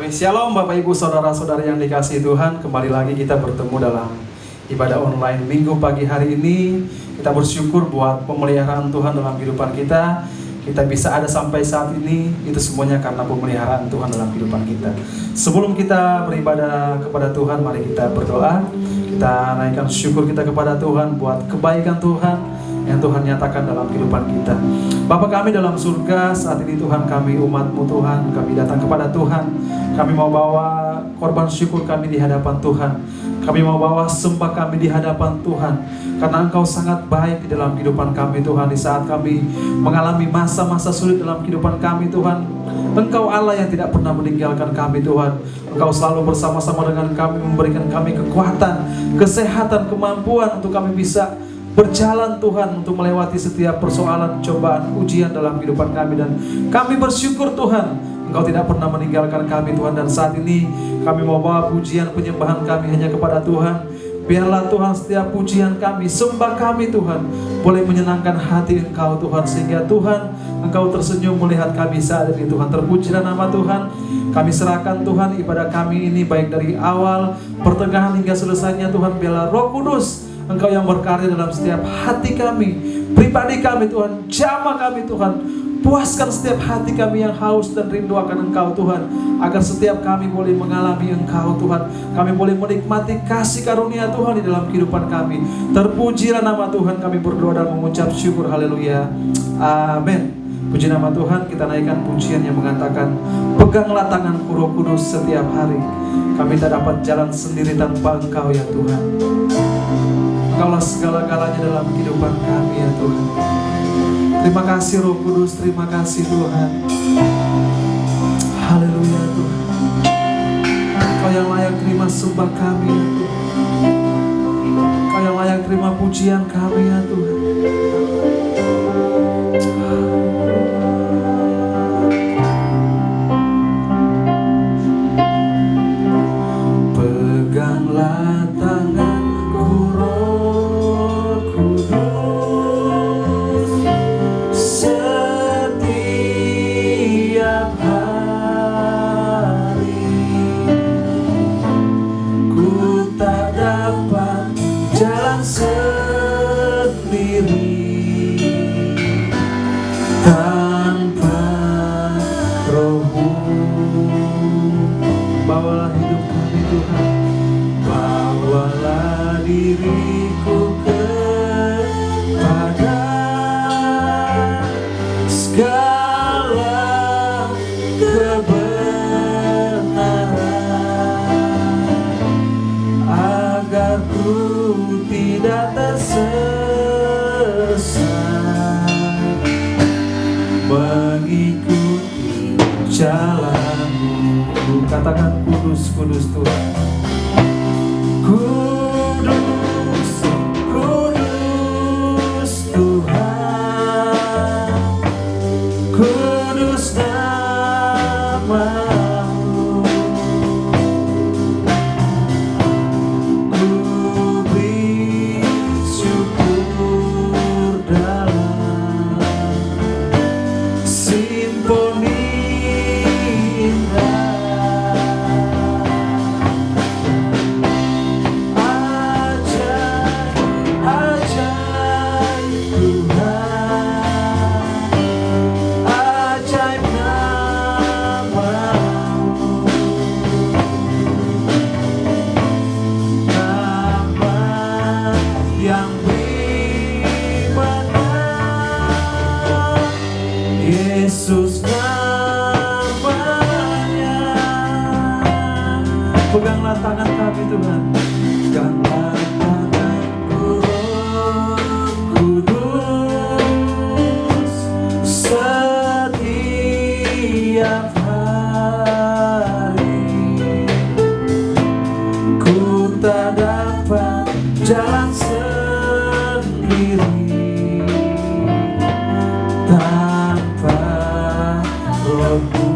Amin. Shalom Bapak Ibu Saudara-saudara yang dikasihi Tuhan. Kembali lagi kita bertemu dalam ibadah online minggu pagi hari ini. Kita bersyukur buat pemeliharaan Tuhan dalam kehidupan kita. Kita bisa ada sampai saat ini, itu semuanya karena pemeliharaan Tuhan dalam kehidupan kita. Sebelum kita beribadah kepada Tuhan, mari kita berdoa. Kita naikkan syukur kita kepada Tuhan buat kebaikan Tuhan yang Tuhan nyatakan dalam kehidupan kita. Bapa kami dalam surga, saat ini Tuhan, kami umat-Mu Tuhan, kami datang kepada Tuhan. Kami mau bawa korban syukur kami di hadapan Tuhan. Kami mau bawa sembah kami di hadapan Tuhan, karena Engkau sangat baik di dalam kehidupan kami Tuhan. Di saat kami mengalami masa-masa sulit dalam kehidupan kami Tuhan, Engkau Allah yang tidak pernah meninggalkan kami Tuhan. Engkau selalu bersama-sama dengan kami, memberikan kami kekuatan, kesehatan, kemampuan untuk kami bisa berjalan Tuhan, untuk melewati setiap persoalan, cobaan, ujian dalam kehidupan kami. Dan kami bersyukur Tuhan, Engkau tidak pernah meninggalkan kami Tuhan. Dan saat ini kami mau bawa pujian penyembahan kami hanya kepada Tuhan. Biarlah Tuhan setiap pujian kami, sembah kami Tuhan, boleh menyenangkan hati Engkau Tuhan. Sehingga Tuhan, Engkau tersenyum melihat kami saat ini Tuhan. Terpujilah nama Tuhan. Kami serahkan Tuhan ibadah kami ini, baik dari awal, pertengahan hingga selesainya Tuhan. Biarlah Roh Kudus Engkau yang berkarya dalam setiap hati kami, pribadi kami Tuhan, jamah kami Tuhan. Puaskan setiap hati kami yang haus dan rindu akan Engkau Tuhan, agar setiap kami boleh mengalami Engkau Tuhan. Kami boleh menikmati kasih karunia Tuhan di dalam kehidupan kami. Terpujilah nama Tuhan, kami berdoa dan mengucap syukur. Haleluya, amin. Puji nama Tuhan. Kita naikkan pujian yang mengatakan, peganglah tanganku Roh Kudus setiap hari. Kami tak dapat jalan sendiri tanpa Engkau ya Tuhan. Engkaulah segala-galanya dalam kehidupan kami ya Tuhan. Terima kasih Roh Kudus, terima kasih Tuhan. Haleluya Tuhan. Engkau yang layak terima sembah kami ya Tuhan. Engkau yang layak terima pujian kami ya Tuhan. Peganglah tanganku Roh Kudus setiap hari. Ku tak dapat jalan sendiri tanpa Roh-Mu. Bawalah hidup kami Tuhan, bawalah diriku kepada segala kebenaran, agar ku tidak tersesat mengikuti jalan-Mu. Katakan kudus, kudus Tuhan. Kudus, kudus Tuhan, kudus nama-Mu. Ku beri syukur dalam simfoni indah. Yesus namanya. Peganglah tangan kami Tuhan. Peganglah tanganku Roh Kudus setiap hari. Ku tak dapat jalan sendiri tanpa Roh-Mu.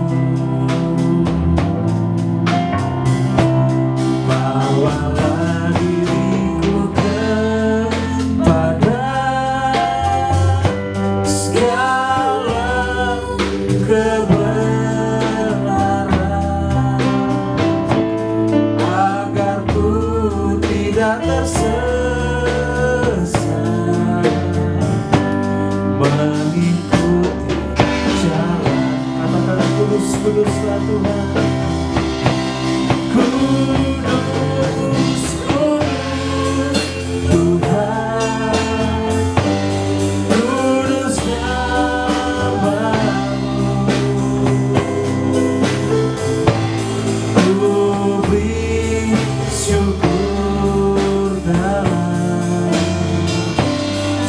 Bawalah Tuhan. Kudus, kudus Tuhan, kudus namamu. Ku beri syukur dalam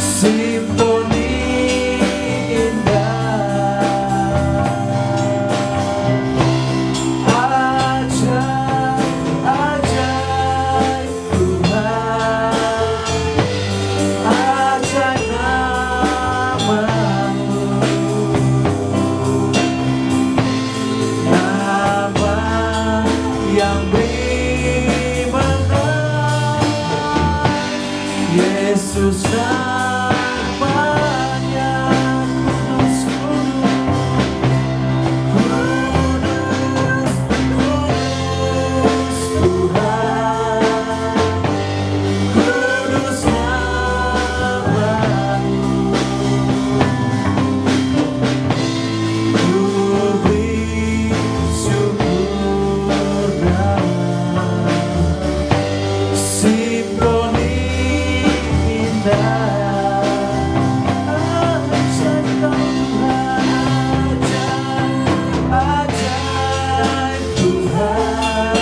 simponi indah. Ajaib, ajaib Tuhan, ajaib namamu. Nama yang beri menang, Yesus namanya. Kudus, kudus, kudus Tuhan, kudus namamu. Ku beri syukur dalam simponi indah. Ajaib Tuhan,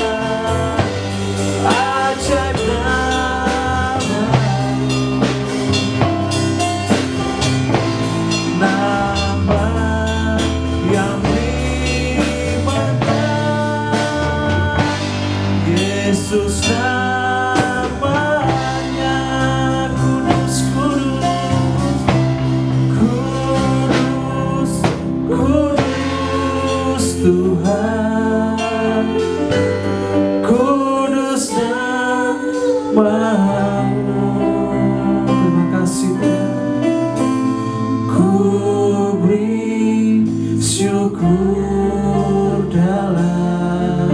ajaib namamu. Nama yang beri menang, Yesus namanya. Kudus, kudus, kudus Tuhan, kudus namamu. Terima kasih Tuhan. Ku beri syukur dalam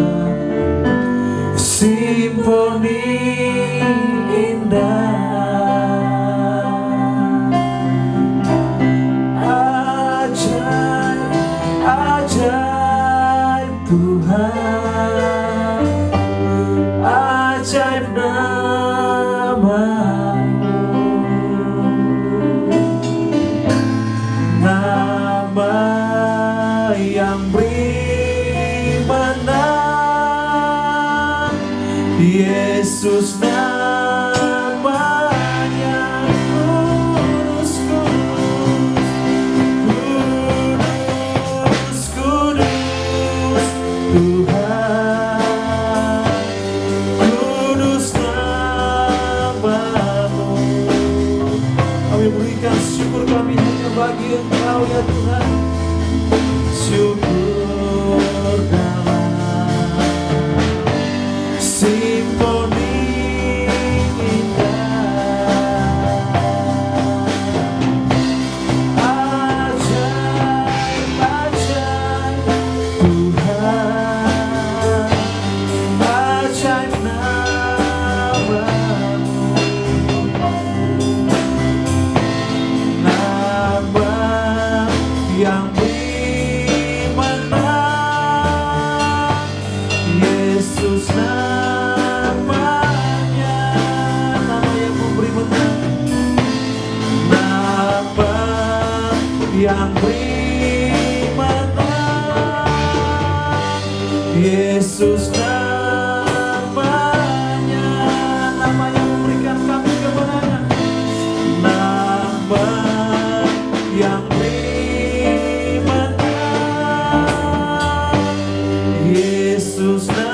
simponi indah. Ajaib, ajaib Tuhan, ajaib namamu. Nama yang beri menang, Yesus namanya. Kudus, kudus, kudus Tuhan, kudus namamu. Kami berikan syukur kami hanya bagi Engkau ya Tuhan. Syukur dalam simponi indah. Ajaib, ajaib Tuhan, ajaib namamu. Nama yang beri menang, Yesus namanya. Nama yang memberi menang, nama yang beri menang, Yesus namanya. Nama yang memberikan kami kemenangan, nama yang beri menang, Yesus namanya.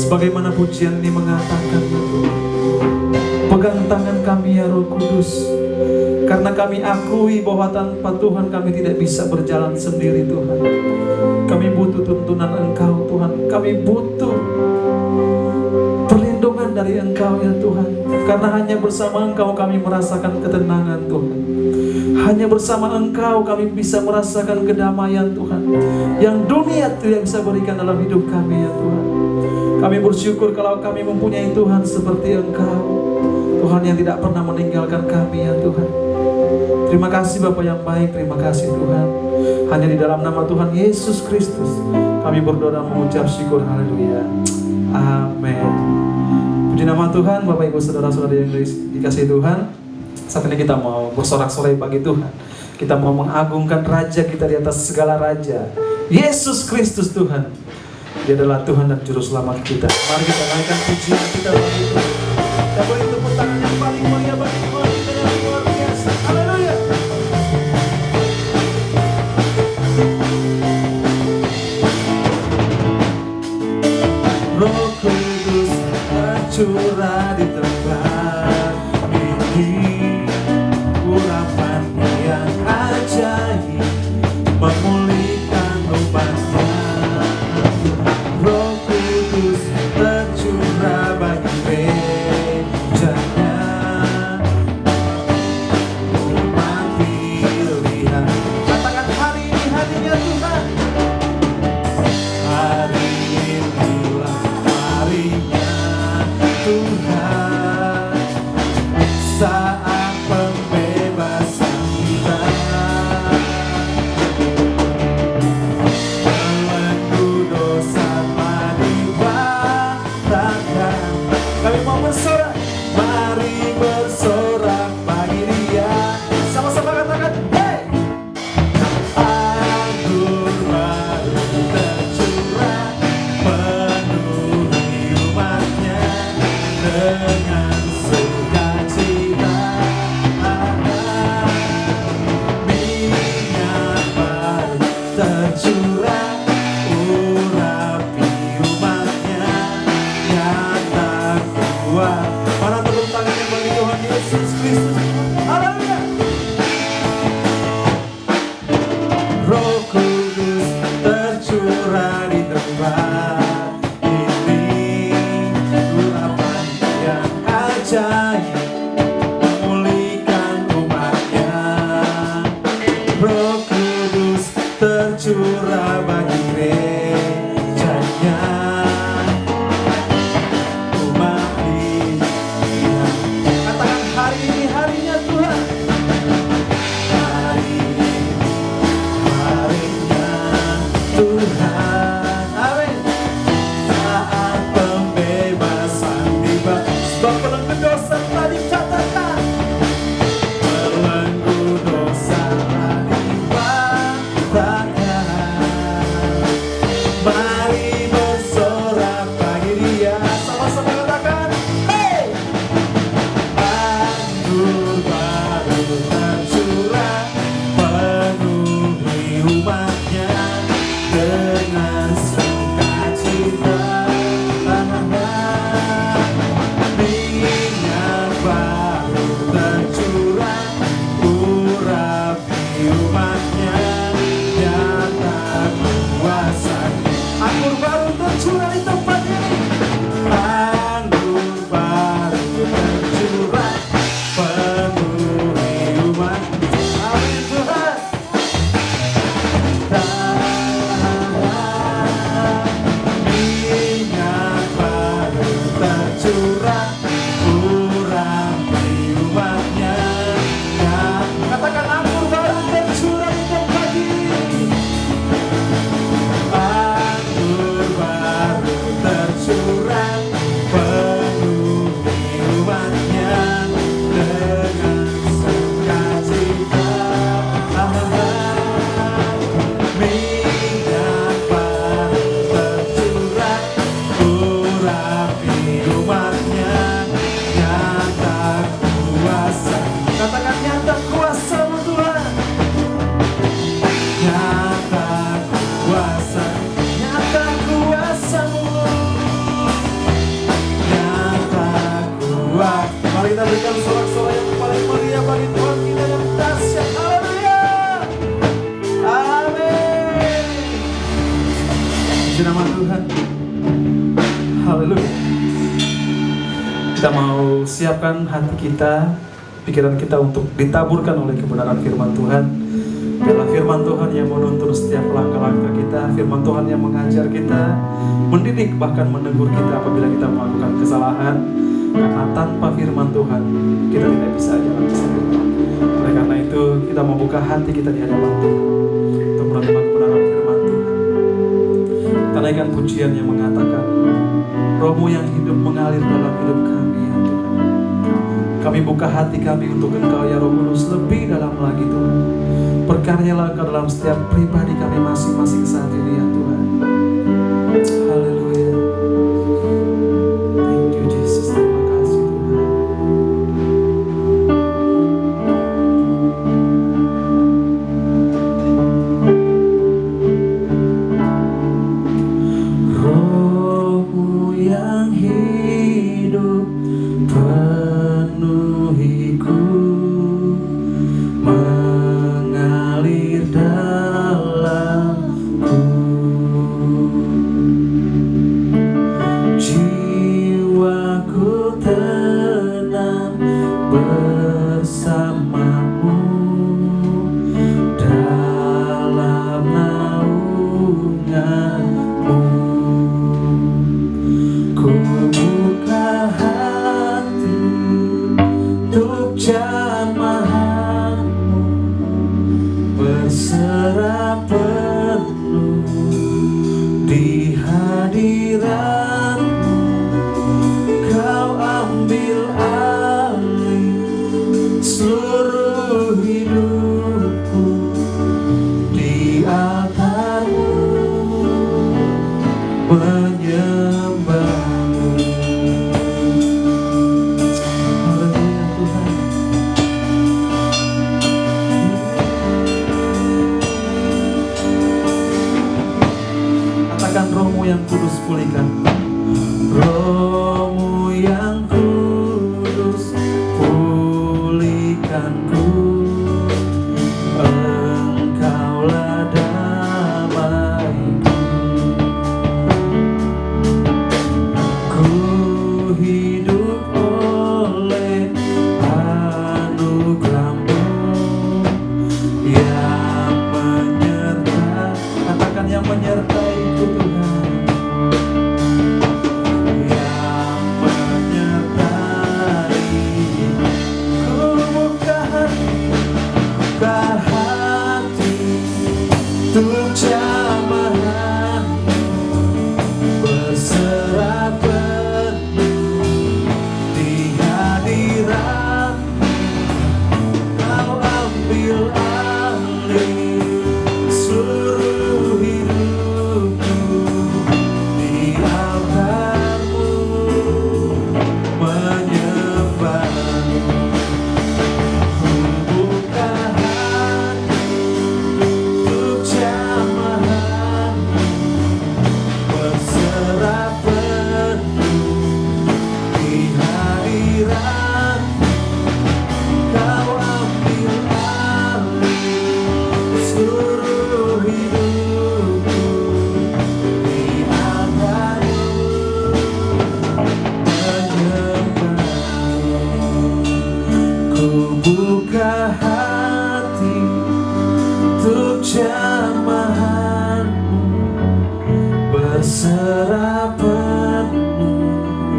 Sebagaimana pujian ini mengatakan, ya Tuhan, pegang tangan kami ya Roh Kudus, karena kami akui bahwa tanpa Tuhan kami tidak bisa berjalan sendiri Tuhan. Kami butuh tuntunan Engkau Tuhan. Kami butuh perlindungan dari Engkau ya Tuhan. Karena hanya bersama Engkau kami merasakan ketenangan Tuhan. Hanya bersama Engkau kami bisa merasakan kedamaian Tuhan, yang dunia tidak bisa berikan dalam hidup kami ya Tuhan. Kami bersyukur kalau kami mempunyai Tuhan seperti Engkau, Tuhan yang tidak pernah meninggalkan kami ya Tuhan. Terima kasih Bapa yang baik, terima kasih Tuhan. Hanya di dalam nama Tuhan Yesus Kristus kami berdoa mengucap syukur, haleluya, amin. Puji nama Tuhan. Bapak Ibu saudara-saudari yang dikasihi Tuhan, saat ini kita mau bersorak-sorai bagi Tuhan. Kita mau mengagungkan Raja kita di atas segala Raja, Yesus Kristus Tuhan. Dia adalah Tuhan dan Juru Selamat kita. Mari kita naikkan pujian kita bagi Tuhan. Kita beri tepuk tangan yang paling mulia bagi Tuhan kita yang luar biasa. Haleluya. Roh Kudus tercurah di tempat ini, urapan yang ajaib memulihkan umatnya. Roh Kudus tercurah bagi gerejanya, umat pilihan. Katakan hari ini harinya Tuhan. Hari inilah harinya Tuhan, saat pembebasan kita. Belenggu dosa telah diwartakan. Kami mau bersorak, mari bersorak bagi Dia. Sama-sama katakan, hey! Anggur baru tercurah, penuhi umatnya dengan sukacita. Minyak baru tercurah, urapi umatnya yang tak kuat. Mana tepuk tangannya bagi Tuhan Yesus Kristus. Haleluya. Roh Kudus tercurah di tempat ini, urapan yang ajaib memulihkan umatnya. Roh Kudus tercurah bagi gerejanya, umat pilihan. Katakan hari ini harinya Tuhan. Hari ini harinya Tuhan, amin. Saat pembebasan tiba, sebab belenggu dosa telah dicatatkan. Belenggu dosa telah diwartakan. Puji nama Tuhan. Haleluya. Kita mau siapkan hati kita, pikiran kita untuk ditaburkan oleh kebenaran firman Tuhan. Biarlah firman Tuhan yang menuntun setiap langkah-langkah kita, firman Tuhan yang mengajar kita, mendidik bahkan menegur kita apabila kita melakukan kesalahan. Karena tanpa firman Tuhan kita tidak bisa jalan bersama. Oleh karena itu kita membuka hati kita di hadapan Tuhan untuk menerima kebenaran firman Tuhan. Kita naikkan pujian yang mengatakan, Roh-Mu yang hidup mengalir dalam hidup kami ya Tuhan. Kami buka hati kami untuk Engkau ya Roh Kudus, lebih dalam lagi Tuhan. Berkaryalah Engkau dalam setiap pribadi kami masing-masing saat ini ya Tuhan. Haleluya. Thank you Jesus. Terima kasih Tuhan. Roh-Mu yang hidup penuhiku, mengalir dalamku. Jiwaku tenang bersamamu dalam naunganmu. Ku buka hati untuk jamahanmu, berserah penuh di hadiratmu. Kau ambil alih seluruh hidupku di altarmu, menyembahmu. Haleluya Tuhan. Katakan, Roh-Mu yang kudus pulihkan. Roh-Mu yang kudus pulihkanku. Engkaulah damaiku. Ku hidup oleh anugerah-Mu yang menyertai. Katakan, yang menyertaiku Tuhan. Yang menyertai. Ku buka hati untuk jamahanmu, berserah penuh di hadiratmu. Kau ambil alih seluruh hidupku di altarmu, menyembahmu. Ku buka hati untuk jamahanmu, berserah penuh di hadiratmu. Kau ambil alih seluruh hidupku di altarmu, menyembahmu. Ku buka hati untuk jamahanmu, berserah penuh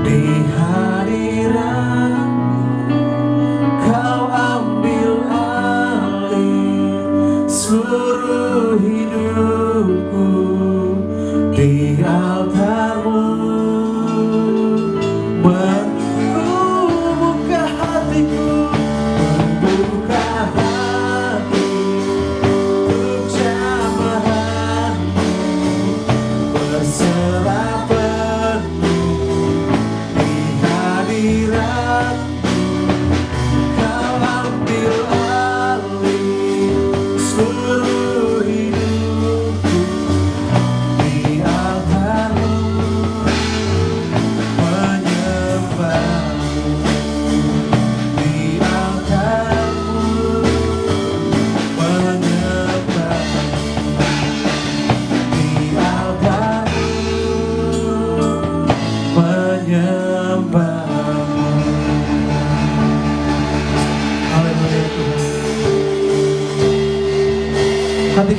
di hadiratmu. Kau ambil alih seluruh hidupku di altarmu. Membuka hatiku, membuka hati untuk jamahanmu, berserah penuh di hadiratmu. Kau ambil alih seluruh hidupku di altarmu.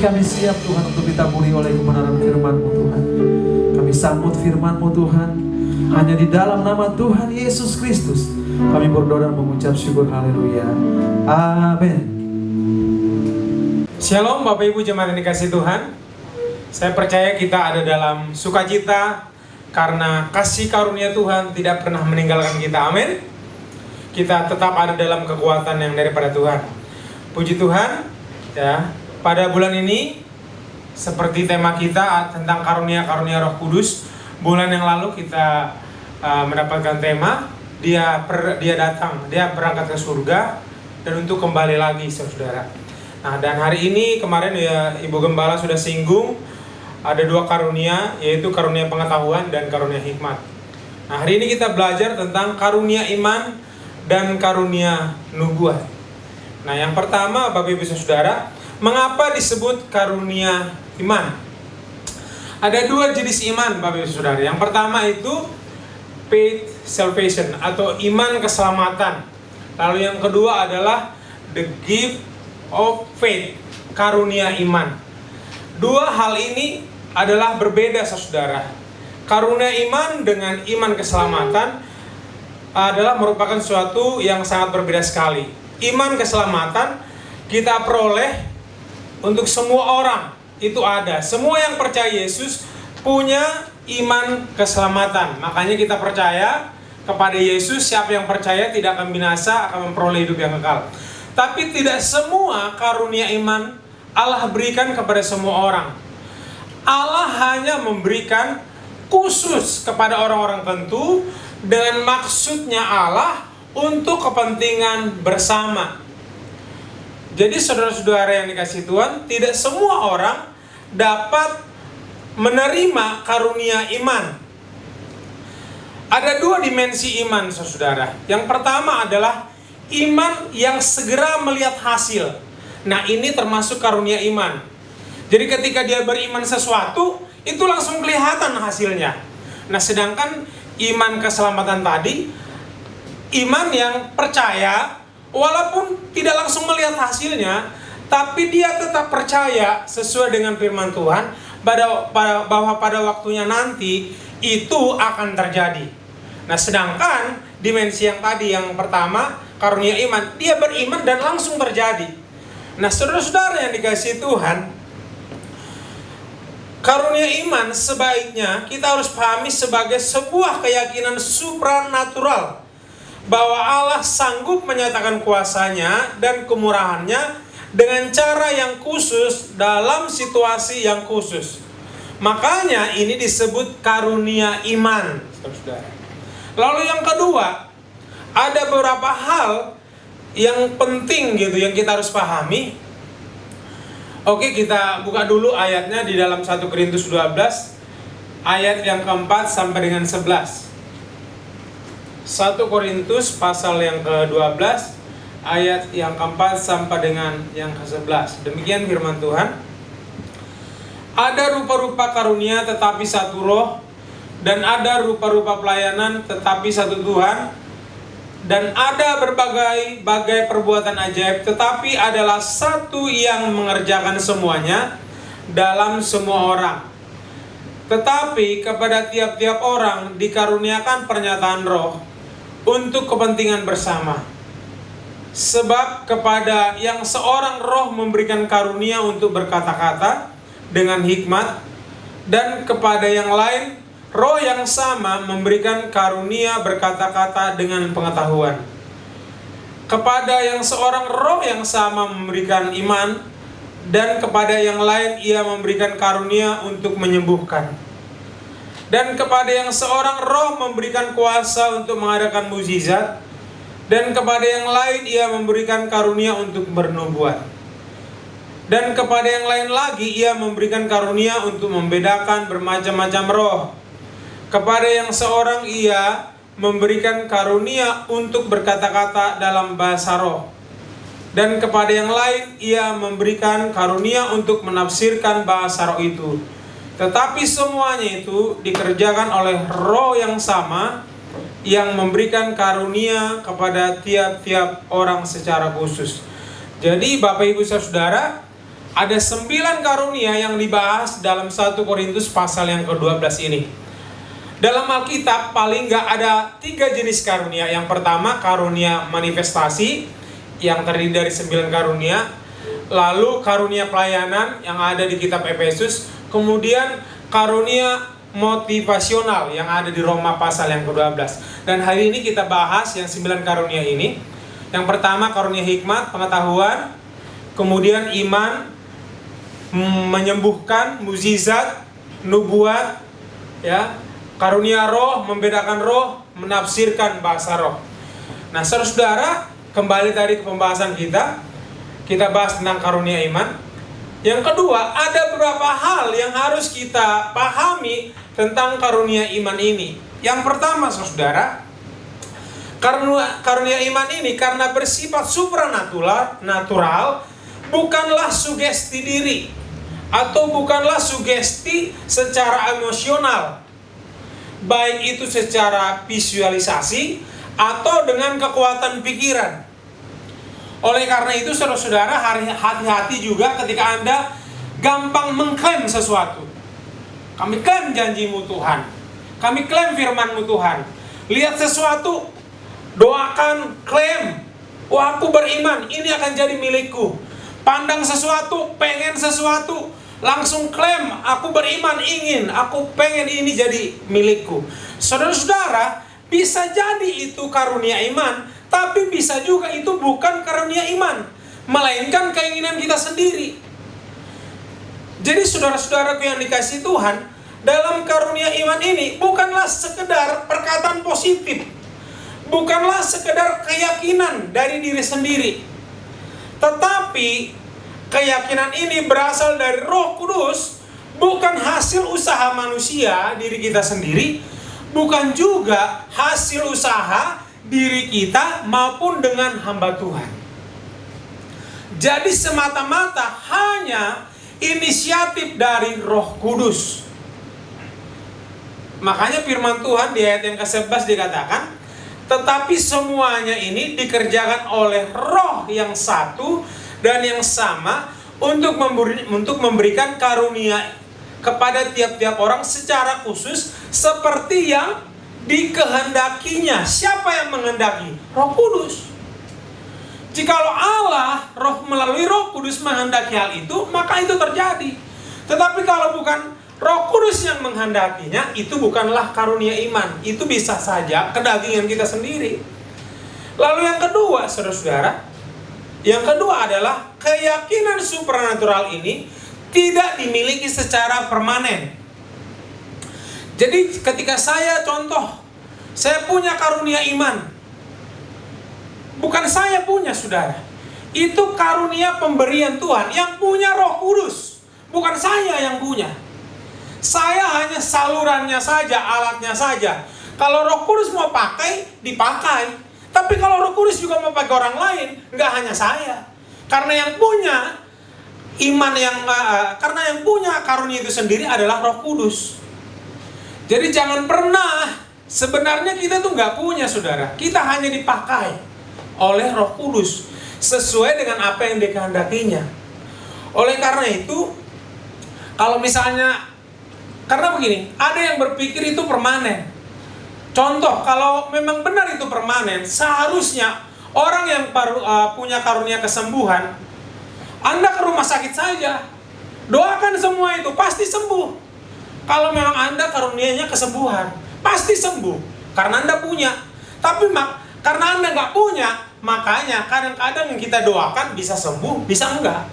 kami siap Tuhan untuk ditaburi oleh kebenaran firman-Mu Tuhan. Kami sambut firman-Mu Tuhan. Hanya di dalam nama Tuhan Yesus Kristus kami berdoa dan mengucap syukur. Haleluya. Amin. Shalom Bapak Ibu jemaat yang dikasihi Tuhan. Saya percaya kita ada dalam sukacita karena kasih karunia Tuhan tidak pernah meninggalkan kita. Amin. Kita tetap ada dalam kekuatan yang daripada Tuhan. Puji Tuhan. Ya, pada bulan ini seperti tema kita tentang karunia-karunia Roh Kudus. Bulan yang lalu kita mendapatkan tema dia datang, dia berangkat ke surga dan untuk kembali lagi, saudara. Nah, dan hari ini kemarin ya Ibu Gembala sudah singgung ada dua karunia, yaitu karunia pengetahuan dan karunia hikmat. Nah, hari ini kita belajar tentang karunia iman dan karunia nubuat. Nah, yang pertama Bapak Ibu Saudara, mengapa disebut karunia iman? Ada dua jenis iman Bapak Ibu Saudara. Yang pertama itu faith salvation atau iman keselamatan. Lalu yang kedua adalah the gift of faith, karunia iman. Dua hal ini adalah berbeda saudara. Karunia iman dengan iman keselamatan adalah merupakan suatu yang sangat berbeda sekali. Iman keselamatan kita peroleh untuk semua orang, itu ada. Semua yang percaya Yesus punya iman keselamatan. Makanya kita percaya kepada Yesus, siapa yang percaya tidak akan binasa, akan memperoleh hidup yang kekal. Tapi tidak semua karunia iman Allah berikan kepada semua orang. Allah hanya memberikan khusus kepada orang-orang tentu dengan maksudnya Allah untuk kepentingan bersama. Jadi saudara-saudara yang dikasihi Tuhan, tidak semua orang dapat menerima karunia iman. Ada dua dimensi iman saudara. Yang pertama adalah iman yang segera melihat hasil. Nah, ini termasuk karunia iman. Jadi ketika dia beriman sesuatu, itu langsung kelihatan hasilnya. Nah, sedangkan iman keselamatan tadi, iman yang percaya, walaupun tidak langsung melihat hasilnya, tapi dia tetap percaya sesuai dengan firman Tuhan, bahwa pada waktunya nanti, itu akan terjadi. Nah, sedangkan dimensi yang tadi, yang pertama, karunia iman, dia beriman dan langsung terjadi. Nah, saudara-saudara yang dikasihi Tuhan, karunia iman sebaiknya kita harus pahami sebagai sebuah keyakinan supranatural bahwa Allah sanggup menyatakan kuasanya dan kemurahannya dengan cara yang khusus dalam situasi yang khusus. Makanya ini disebut karunia iman, saudara. Lalu yang kedua, ada beberapa hal yang penting gitu yang kita harus pahami. Oke, kita buka dulu ayatnya di dalam 1 Korintus 12 ayat yang keempat sampai dengan 11. 1 Korintus pasal yang ke-12 ayat yang keempat sampai dengan yang ke-11. Demikian firman Tuhan. Ada rupa-rupa karunia tetapi satu roh, dan ada rupa-rupa pelayanan tetapi satu Tuhan, dan ada berbagai perbuatan ajaib, tetapi adalah satu yang mengerjakan semuanya dalam semua orang. Tetapi kepada tiap-tiap orang dikaruniakan pernyataan roh untuk kepentingan bersama. Sebab kepada yang seorang roh memberikan karunia untuk berkata-kata dengan hikmat, dan kepada yang lain roh yang sama memberikan karunia berkata-kata dengan pengetahuan. Kepada yang seorang roh yang sama memberikan iman, dan kepada yang lain ia memberikan karunia untuk menyembuhkan. Dan kepada yang seorang roh memberikan kuasa untuk mengadakan mukjizat, dan kepada yang lain ia memberikan karunia untuk bernubuat. Dan kepada yang lain lagi ia memberikan karunia untuk membedakan bermacam-macam roh. Kepada yang seorang ia memberikan karunia untuk berkata-kata dalam bahasa roh. Dan kepada yang lain ia memberikan karunia untuk menafsirkan bahasa roh itu. Tetapi semuanya itu dikerjakan oleh roh yang sama, yang memberikan karunia kepada tiap-tiap orang secara khusus. Jadi Bapak Ibu Saudara, Ada 9 karunia yang dibahas dalam 1 Korintus pasal yang ke-12 ini. Dalam Alkitab paling nggak ada 3 jenis karunia. Yang pertama karunia manifestasi yang terdiri dari 9 karunia. Lalu karunia pelayanan yang ada di kitab Efesus. Kemudian karunia motivasional yang ada di Roma pasal yang ke-12. Dan hari ini kita bahas yang 9 karunia ini. Yang pertama karunia hikmat, pengetahuan. Kemudian iman, menyembuhkan, mukjizat, nubuat, ya. Karunia roh, membedakan roh, menafsirkan bahasa roh. Nah, saudara-saudara, kembali tadi ke pembahasan kita. Kita bahas tentang karunia iman. Yang kedua, ada beberapa hal yang harus kita pahami tentang karunia iman ini. Yang pertama, saudara, karunia iman ini karena bersifat supranatural, bukanlah sugesti diri atau bukanlah sugesti secara emosional, baik itu secara visualisasi atau dengan kekuatan pikiran. Oleh karena itu, saudara-saudara, hati-hati juga ketika Anda gampang mengklaim sesuatu. Kami klaim janjimu Tuhan, kami klaim firman-Mu Tuhan. Lihat sesuatu, doakan, klaim, wah aku beriman, ini akan jadi milikku. Pandang sesuatu, pengen sesuatu, langsung klaim, aku beriman, ingin, aku pengen ini jadi milikku. Saudara-saudara, bisa jadi itu karunia iman, tapi bisa juga itu bukan karunia iman, melainkan keinginan kita sendiri. Jadi saudara-saudaraku yang dikasihi Tuhan, dalam karunia iman ini bukanlah sekedar perkataan positif, bukanlah sekedar keyakinan dari diri sendiri, tetapi keyakinan ini berasal dari Roh Kudus, bukan hasil usaha manusia, diri kita sendiri, bukan juga hasil usaha diri kita maupun dengan hamba Tuhan. Jadi semata-mata hanya inisiatif dari Roh Kudus. Makanya firman Tuhan di ayat yang ke-11 dikatakan, tetapi semuanya ini dikerjakan oleh Roh yang satu dan yang sama untuk memberikan karunia kepada tiap-tiap orang secara khusus seperti yang dikehendakinya. Siapa yang menghendaki? Roh Kudus. Jikalau Allah, melalui Roh Kudus menghendaki hal itu, maka itu terjadi. Tetapi kalau bukan Roh Kudus yang menghendakinya, itu bukanlah karunia iman. Itu bisa saja kedagingan kita sendiri. Lalu yang kedua, saudara-saudara, yang kedua adalah keyakinan supranatural ini tidak dimiliki secara permanen. Jadi ketika saya punya karunia iman, bukan saya punya, saudara. Itu karunia pemberian Tuhan yang punya Roh Kudus, bukan saya yang punya. Saya hanya salurannya saja, alatnya saja. Kalau Roh Kudus mau pakai, dipakai. Tapi kalau Roh Kudus juga mau pakai orang lain, nggak hanya saya. Karena yang punya karena yang punya karunia itu sendiri adalah Roh Kudus. Jadi jangan pernah, sebenarnya kita tuh nggak punya, saudara. Kita hanya dipakai oleh Roh Kudus sesuai dengan apa yang dikehendakinya. Oleh karena itu, kalau misalnya, karena begini, ada yang berpikir itu permanen. Contoh, kalau memang benar itu permanen, seharusnya orang yang punya karunia kesembuhan, Anda ke rumah sakit saja, doakan semua itu, pasti sembuh. Kalau memang Anda karunianya kesembuhan, pasti sembuh, karena Anda punya. Tapi karena Anda nggak punya, makanya kadang-kadang yang kita doakan bisa sembuh, bisa enggak.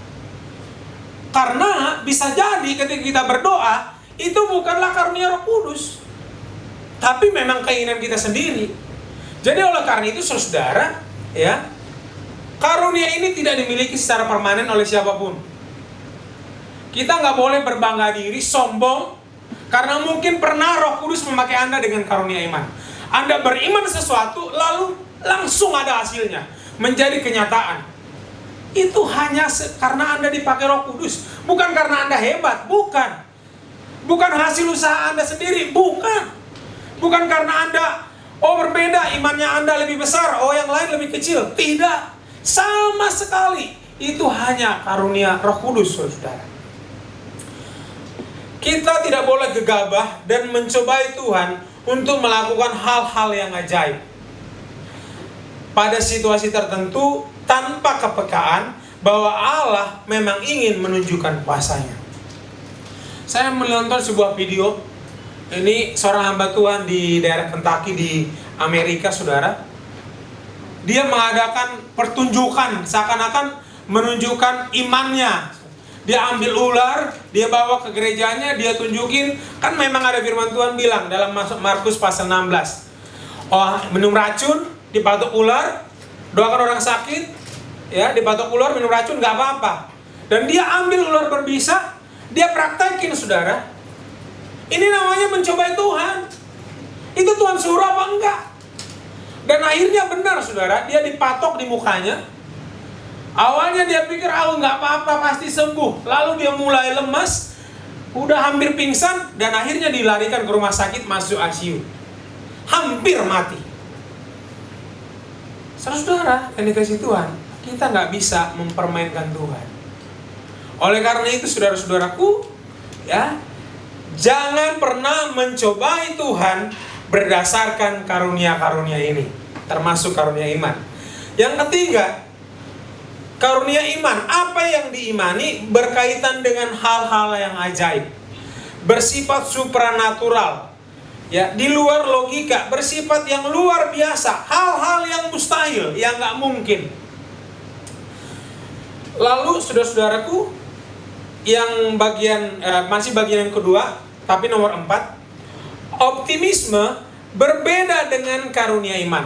Karena bisa jadi ketika kita berdoa, itu bukanlah karunia Roh Kudus, tapi memang keinginan kita sendiri. Jadi oleh karena itu, saudara, ya, karunia ini tidak dimiliki secara permanen oleh siapapun. Kita nggak boleh berbangga diri, sombong, karena mungkin pernah Roh Kudus memakai Anda dengan karunia iman. Anda beriman sesuatu, lalu langsung ada hasilnya, menjadi kenyataan. Itu hanya karena Anda dipakai Roh Kudus, bukan karena Anda hebat, bukan. Bukan hasil usaha Anda sendiri, bukan. Bukan karena Anda, berbeda, imannya Anda lebih besar, yang lain lebih kecil. Tidak, sama sekali. Itu hanya karunia Roh Kudus, saudara. Kita tidak boleh gegabah dan mencobai Tuhan untuk melakukan hal-hal yang ajaib pada situasi tertentu tanpa kepekaan bahwa Allah memang ingin menunjukkan kuasanya. Saya menonton sebuah video. Ini seorang hamba Tuhan di daerah Kentucky di Amerika, saudara. Dia mengadakan pertunjukan, seakan-akan menunjukkan imannya. Dia ambil ular, dia bawa ke gerejanya, dia tunjukin. Kan memang ada firman Tuhan bilang dalam Markus pasal 16. Oh, minum racun, dipatok ular, doakan orang sakit, ya, dipatok ular, minum racun, nggak apa-apa. Dan dia ambil ular berbisa, dia praktekin, saudara. Ini namanya mencobai Tuhan. Itu Tuhan suruh apa enggak? Dan akhirnya benar, saudara, dia dipatok di mukanya. Awalnya dia pikir, nggak apa-apa, pasti sembuh. Lalu dia mulai lemas, udah hampir pingsan, dan akhirnya dilarikan ke rumah sakit, masuk ICU. Hampir mati. Saudara, yang dikasih Tuhan, kita nggak bisa mempermainkan Tuhan. Oleh karena itu, saudara-saudaraku, ya, jangan pernah mencobai Tuhan berdasarkan karunia-karunia ini, termasuk karunia iman. Yang ketiga, karunia iman. Apa yang diimani berkaitan dengan hal-hal yang ajaib, bersifat supranatural, ya, di luar logika, bersifat yang luar biasa, hal-hal yang mustahil, yang nggak mungkin. Lalu, saudara-saudaraku, yang masih bagian yang kedua, tapi nomor 4, optimisme berbeda dengan karunia iman.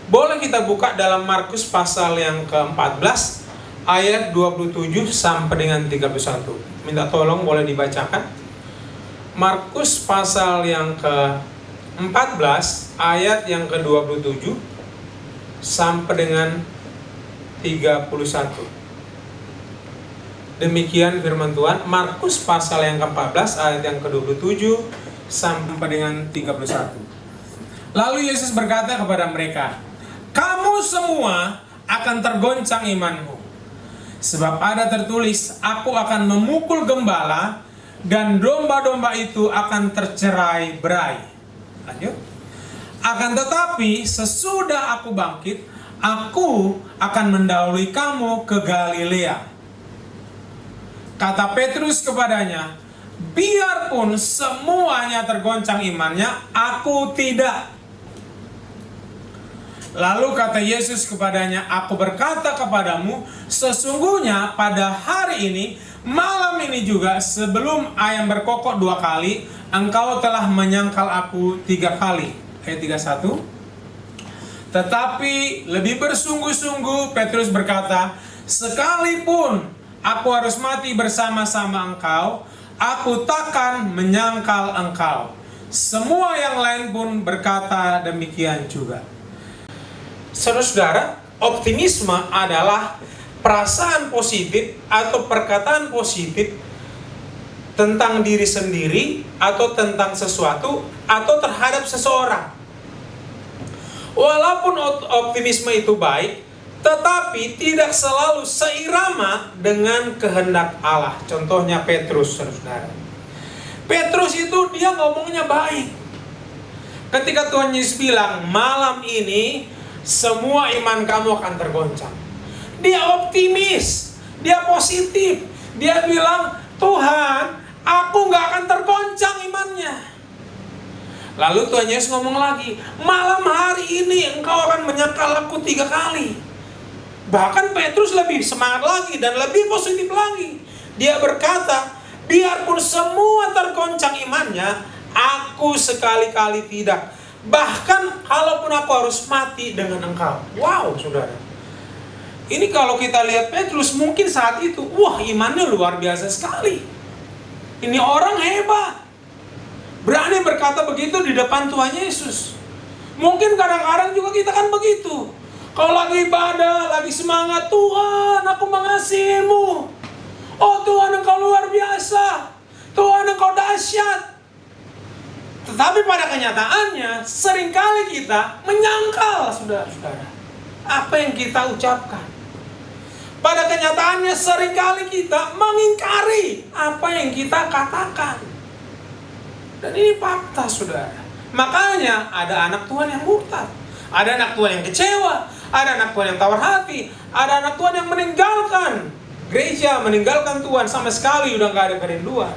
Boleh kita buka dalam Markus pasal yang ke-14 ayat 27 sampai dengan 31. Minta tolong boleh dibacakan. Markus pasal yang ke-14 ayat yang ke-27 sampai dengan 31. Demikian firman Tuhan. Markus pasal yang ke-14 ayat yang ke-27 sampai dengan 31. Lalu Yesus berkata kepada mereka, "Kamu semua akan tergoncang imanmu. Sebab ada tertulis, aku akan memukul gembala, dan domba-domba itu akan tercerai-berai." Lanjut. "Akan tetapi sesudah aku bangkit, aku akan mendahului kamu ke Galilea." Kata Petrus kepadanya, "Biarpun semuanya tergoncang imannya, aku tidak." Lalu kata Yesus kepadanya, "Aku berkata kepadamu, sesungguhnya pada hari ini, malam ini juga, sebelum ayam berkokok 2 kali, engkau telah menyangkal aku 3 kali. Ayat 31. Tetapi lebih bersungguh-sungguh Petrus berkata, "Sekalipun aku harus mati bersama-sama engkau, aku takkan menyangkal engkau." Semua yang lain pun berkata demikian juga. Saudara-saudara, optimisme adalah perasaan positif atau perkataan positif tentang diri sendiri atau tentang sesuatu atau terhadap seseorang. Walaupun optimisme itu baik, tetapi tidak selalu seirama dengan kehendak Allah. Contohnya Petrus, saudara. Petrus itu dia ngomongnya baik. Ketika Tuhan Yesus bilang, "Malam ini semua iman kamu akan tergoncang." Dia optimis, dia positif. Dia bilang, "Tuhan, aku gak akan tergoncang imannya." Lalu Tuhan Yesus ngomong lagi, "Malam hari ini engkau akan menyangkal aku 3 kali." Bahkan Petrus lebih semangat lagi dan lebih positif lagi. Dia berkata, "Biarpun semua tergoncang imannya, aku sekali-kali tidak. Bahkan kalaupun aku harus mati dengan engkau." Wow, saudara. Ini kalau kita lihat Petrus mungkin saat itu, wah, imannya luar biasa sekali. Ini orang hebat. Berani berkata begitu di depan Tuhan Yesus. Mungkin kadang-kadang juga kita kan begitu. Kalau lagi ibadah, lagi semangat, "Tuhan, aku mengasihimu. Oh Tuhan, engkau luar biasa. Tuhan, engkau dahsyat." Tetapi pada kenyataannya, seringkali kita menyangkal, saudara-saudara, apa yang kita ucapkan. Pada kenyataannya seringkali kita mengingkari apa yang kita katakan. Dan ini fakta, saudara. Makanya ada anak Tuhan yang murtad, ada anak Tuhan yang kecewa, ada anak Tuhan yang tawar hati, ada anak Tuhan yang meninggalkan gereja, meninggalkan Tuhan, sama sekali udah gak ada kerinduan.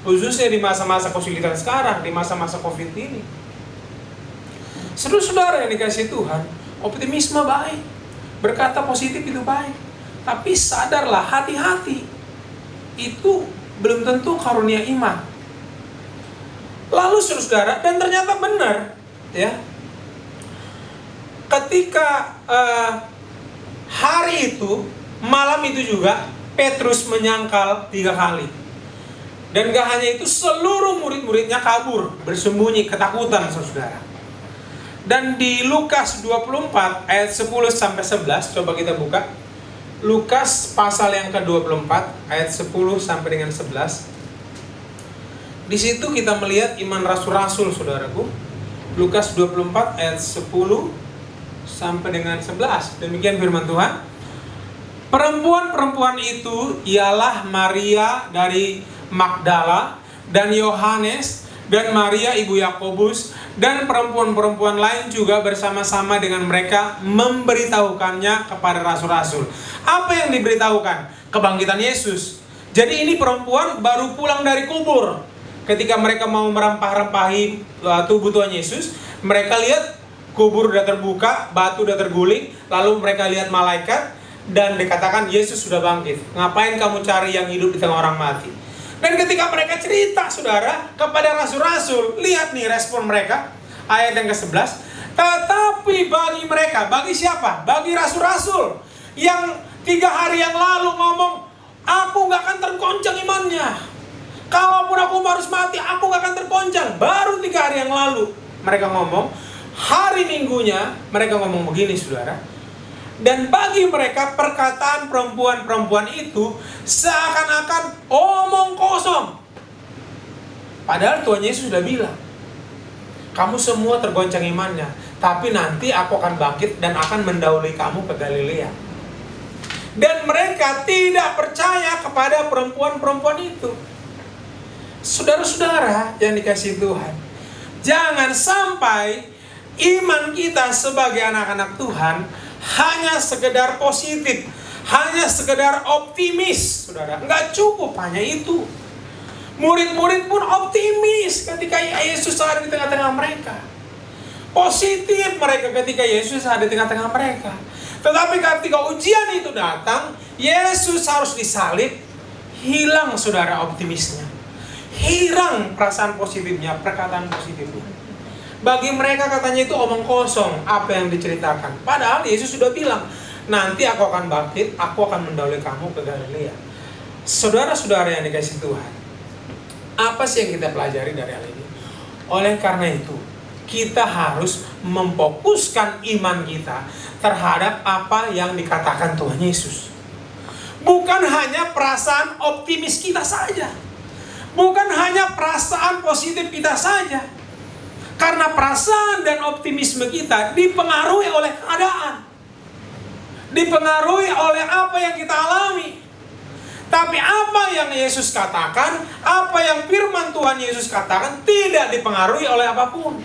Khususnya di masa-masa kesulitan sekarang, di masa-masa COVID ini. Saudara-saudara yang dikasihi Tuhan, optimisme baik, berkata positif itu baik. Tapi sadarlah, hati-hati. Itu belum tentu karunia iman. Lalu saudara, dan ternyata benar, ya. Ketika hari itu, malam itu juga, Petrus menyangkal 3 kali. Dan gak hanya itu, seluruh murid-muridnya kabur, bersembunyi, ketakutan, saudara. Dan di Lukas 24 ayat 10-11, coba kita buka. Lukas pasal yang ke-24 ayat 10 sampai dengan 11. Di situ kita melihat iman rasul-rasul, saudaraku. Lukas 24 ayat 10 sampai dengan 11. Demikian firman Tuhan. Perempuan-perempuan itu ialah Maria dari Magdala dan Yohanes dan Maria ibu Yakobus dan perempuan-perempuan lain juga bersama-sama dengan mereka memberitahukannya kepada rasul-rasul. Apa yang diberitahukan? Kebangkitan Yesus. Jadi ini perempuan baru pulang dari kubur. Ketika mereka mau merempah-rempahi tubuh Tuhan Yesus, mereka lihat kubur udah terbuka, batu udah terguling, lalu mereka lihat malaikat dan dikatakan Yesus sudah bangkit. Ngapain kamu cari yang hidup di tengah orang mati? Dan ketika mereka cerita, saudara, kepada rasul-rasul, lihat nih respon mereka, ayat yang ke-11. Tetapi bagi mereka, bagi siapa? Bagi rasul-rasul yang 3 hari yang lalu ngomong, aku gak akan tergoncang imannya. Kalaupun aku harus mati, aku gak akan tergoncang. Baru 3 hari yang lalu mereka ngomong, hari Minggunya mereka ngomong begini, saudara. Dan bagi mereka perkataan perempuan-perempuan itu seakan-akan omong kosong. Padahal Tuhan Yesus sudah bilang, kamu semua tergoncang imannya, tapi nanti aku akan bangkit dan akan mendahului kamu ke Galilea. Dan mereka tidak percaya kepada perempuan-perempuan itu. Saudara-saudara yang dikasihi Tuhan, jangan sampai iman kita sebagai anak-anak Tuhan hanya sekedar positif, hanya sekedar optimis, saudara. Nggak cukup hanya itu. Murid-murid pun optimis ketika Yesus ada di tengah-tengah mereka. Positif mereka ketika Yesus ada di tengah-tengah mereka. Tetapi ketika ujian itu datang, Yesus harus disalib, hilang, saudara, optimisnya. Hilang perasaan positifnya, perkataan positifnya. Bagi mereka katanya itu omong kosong apa yang diceritakan. Padahal Yesus sudah bilang, nanti aku akan bangkit, aku akan mendahului kamu ke Galilea. Saudara-saudara yang dikasihi Tuhan, apa sih yang kita pelajari dari hal ini? Oleh karena itu, kita harus memfokuskan iman kita terhadap apa yang dikatakan Tuhan Yesus. Bukan hanya perasaan optimis kita saja. Bukan hanya perasaan positif kita saja. Karena perasaan dan optimisme kita dipengaruhi oleh keadaan. Dipengaruhi oleh apa yang kita alami. Tapi apa yang Yesus katakan, apa yang firman Tuhan Yesus katakan tidak dipengaruhi oleh apapun.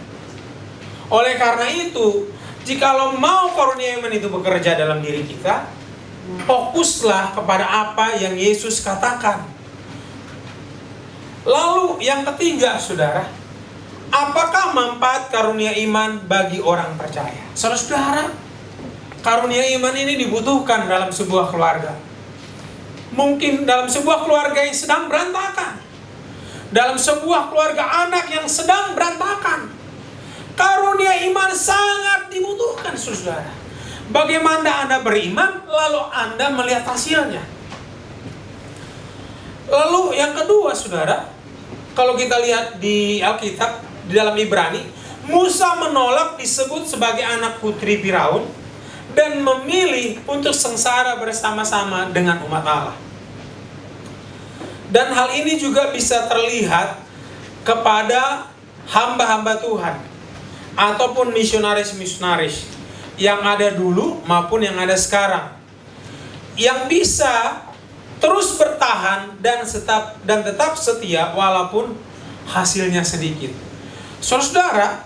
Oleh karena itu, jikalau mau karunia iman itu bekerja dalam diri kita, fokuslah kepada apa yang Yesus katakan. Lalu yang ketiga, saudara, apakah manfaat karunia iman bagi orang percaya? Saudara-saudara, karunia iman ini dibutuhkan dalam sebuah keluarga. Mungkin dalam sebuah keluarga yang sedang berantakan. Dalam sebuah keluarga anak yang sedang berantakan. Karunia iman sangat dibutuhkan, saudara. Bagaimana Anda beriman, lalu Anda melihat hasilnya. Lalu yang kedua, saudara, kalau kita lihat di Alkitab, di dalam Ibrani, Musa menolak disebut sebagai anak putri Firaun dan memilih untuk sengsara bersama-sama dengan umat Allah. Dan hal ini juga bisa terlihat kepada hamba-hamba Tuhan ataupun misionaris-misionaris yang ada dulu maupun yang ada sekarang. yang bisa terus bertahan dan tetap setia walaupun hasilnya sedikit. Saudara,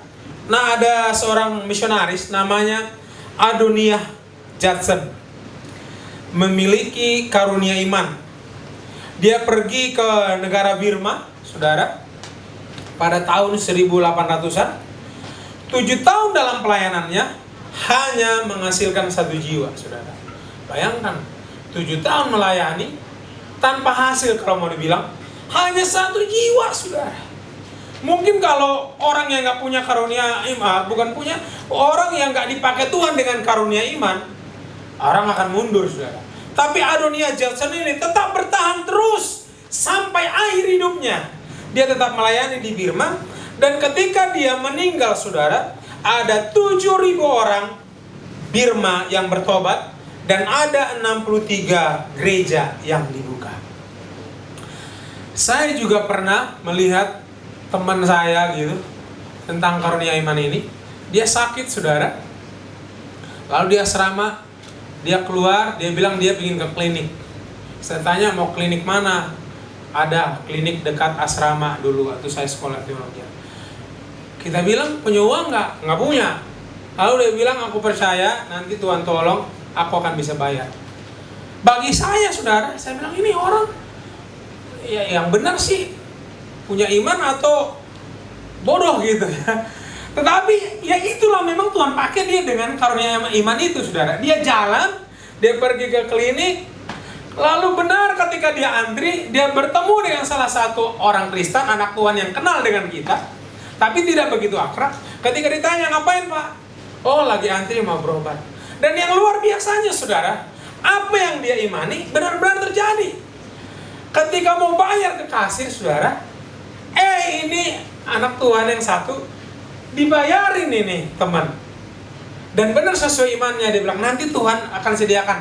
nah ada seorang misionaris namanya Adoniah Judson, memiliki karunia iman. Dia pergi ke negara Burma, saudara, pada tahun 1800-an. 7 tahun dalam pelayanannya hanya menghasilkan 1 jiwa, saudara. Bayangkan, 7 tahun melayani tanpa hasil, kalau mau dibilang hanya 1 jiwa, saudara. Mungkin kalau orang yang nggak punya karunia iman, orang yang nggak dipakai Tuhan dengan karunia iman, orang akan mundur, saudara. Tapi Adoniah Judson ini tetap bertahan terus sampai akhir hidupnya. Dia tetap melayani di Burma, dan ketika dia meninggal, saudara, ada 7.000 orang Burma yang bertobat, dan ada 63 gereja yang dibuka. Saya juga pernah melihat teman saya gitu tentang karunia iman ini. Dia sakit, saudara. Lalu dia asrama, dia keluar, dia bilang dia ingin ke klinik. Saya tanya, mau klinik mana? Ada klinik dekat asrama dulu waktu saya sekolah teologi. Kita bilang, punya uang nggak? Nggak punya. Lalu dia bilang, aku percaya nanti Tuhan tolong, aku akan bisa bayar. Bagi saya, saudara, saya bilang, ini orang ya yang benar sih, punya iman atau bodoh gitu ya. Tetapi ya itulah memang Tuhan pakai dia dengan karunia iman itu, saudara. Dia jalan, dia pergi ke klinik, lalu benar ketika dia antri, dia bertemu dengan salah satu orang Kristen, anak Tuhan yang kenal dengan kita, tapi tidak begitu akrab. Ketika ditanya, ngapain Pak? Oh, lagi antri mau berobat. Dan yang luar biasanya, saudara, apa yang dia imani benar-benar terjadi. Ketika mau bayar ke kasir, saudara, ini anak Tuhan yang satu dibayarin ini, teman. Dan benar sesuai imannya, dia bilang nanti Tuhan akan sediakan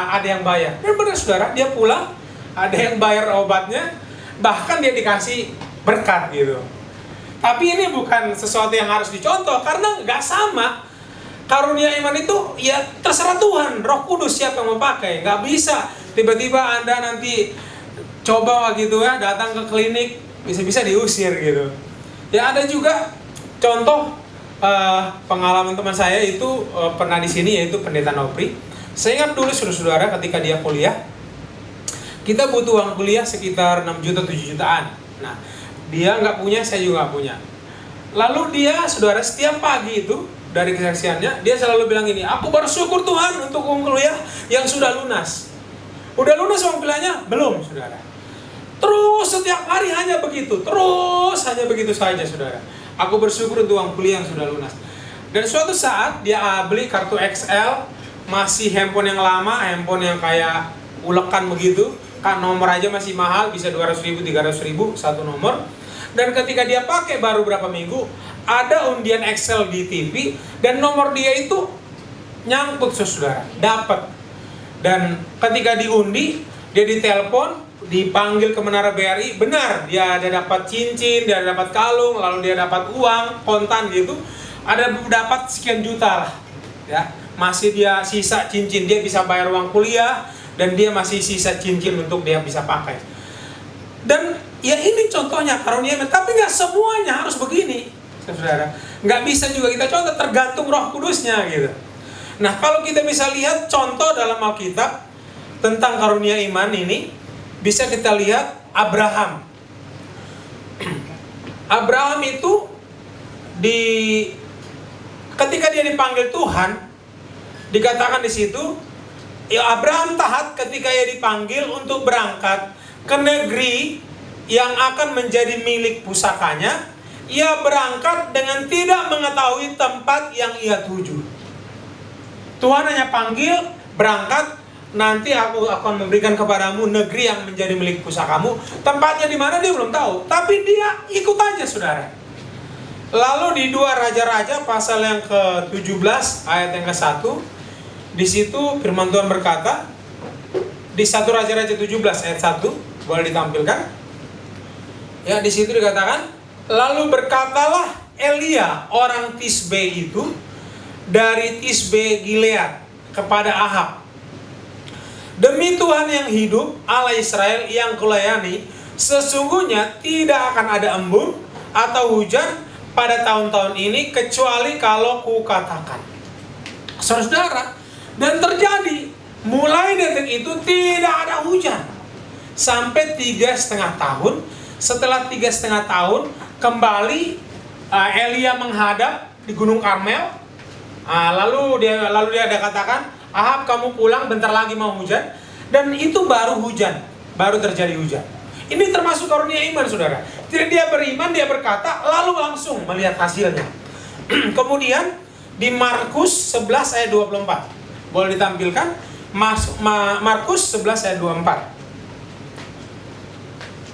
ada yang bayar. Dan benar, saudara, dia pulang, ada yang bayar obatnya, bahkan dia dikasih berkat gitu. Tapi ini bukan sesuatu yang harus dicontoh, karena nggak sama. Karunia iman itu ya terserah Tuhan, Roh Kudus siapa yang memakai. Nggak bisa tiba-tiba Anda nanti coba gitu ya, datang ke klinik, bisa-bisa diusir gitu. Ya ada juga contoh pengalaman teman saya itu pernah di sini, yaitu Pendeta Nopri. Saya ingat dulu saudara-saudara ketika dia kuliah, kita butuh uang kuliah sekitar 6 juta 7 jutaan. Nah, dia nggak punya, saya juga nggak punya. Lalu dia, saudara, setiap pagi itu dari kesaksiannya, dia selalu bilang ini, aku bersyukur Tuhan untuk uang kuliah yang sudah lunas. Udah lunas uang kuliahnya? Belum, saudara. Terus setiap hari hanya begitu, terus hanya begitu saja, saudara. Aku bersyukur untuk uang kuliah yang sudah lunas. Dan suatu saat dia beli kartu XL, masih handphone yang lama, handphone yang kayak ulekan begitu, kan nomor aja masih mahal, bisa 200.000, 300.000 satu nomor. Dan ketika dia pakai baru berapa minggu, ada undian Excel di TV, dan nomor dia itu nyangkut, saudara, dapat. Dan ketika diundi, dia ditelepon, dipanggil ke Menara BRI, benar, dia ada dapat cincin, dia ada dapat kalung, lalu dia dapat uang kontan gitu, ada dapat sekian juta lah, ya. Masih dia sisa cincin, dia bisa bayar uang kuliah, dan dia masih sisa cincin untuk dia bisa pakai. Dan ya ini contohnya karunia iman, tapi nggak semuanya harus begini, saudara. Nggak bisa juga kita contoh, tergantung Roh Kudusnya gitu. Nah, kalau kita bisa lihat contoh dalam Alkitab tentang karunia iman ini, bisa kita lihat Abraham. Abraham itu ketika dia dipanggil Tuhan, dikatakan di situ, ya Abraham taat ketika ia dipanggil untuk berangkat ke negeri yang akan menjadi milik pusakanya. Ia berangkat dengan tidak mengetahui tempat yang ia tuju. Tuhan hanya panggil, berangkat, nanti aku akan memberikan kepadamu negeri yang menjadi milik pusakamu. Tempatnya di mana dia belum tahu, tapi dia ikut aja, saudara. Lalu di 2 Raja-Raja pasal yang ke-17 ayat yang ke-1, di situ firman Tuhan berkata, di 1 Raja-Raja 17 ayat 1, boleh ditampilkan? Ya, di situ dikatakan, lalu berkatalah Elia orang Tisbe itu dari Tisbe Gilead kepada Ahab, Demi Tuhan yang hidup, Allah Israel yang kulayani, sesungguhnya tidak akan ada embun atau hujan pada tahun-tahun ini kecuali kalau kukatakan. Saudara, dan terjadi mulai detik itu tidak ada hujan sampai 3,5 tahun. Setelah 3,5 tahun kembali Elia menghadap di Gunung Karmel. Lalu dia ada katakan, Ahab kamu pulang, bentar lagi mau hujan. Dan itu baru hujan, baru terjadi hujan. Ini termasuk karunia iman, saudara. Jadi dia beriman, dia berkata, lalu langsung melihat hasilnya. Kemudian di Markus 11 ayat 24. Boleh ditampilkan? Markus 11 ayat 24.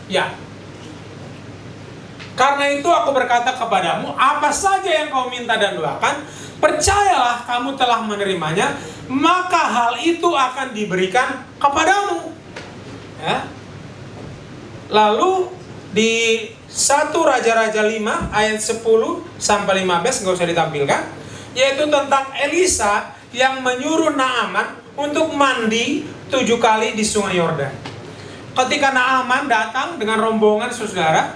Ya. Karena itu aku berkata kepadamu, apa saja yang kau minta dan doakan, percayalah kamu telah menerimanya, maka hal itu akan diberikan kepadamu. Ya. Lalu di 1 Raja-Raja 5 ayat 10 sampai 15 nggak usah ditampilkan, yaitu tentang Elisa yang menyuruh Naaman untuk mandi 7 kali di Sungai Yordan. Ketika Naaman datang dengan rombongan saudara,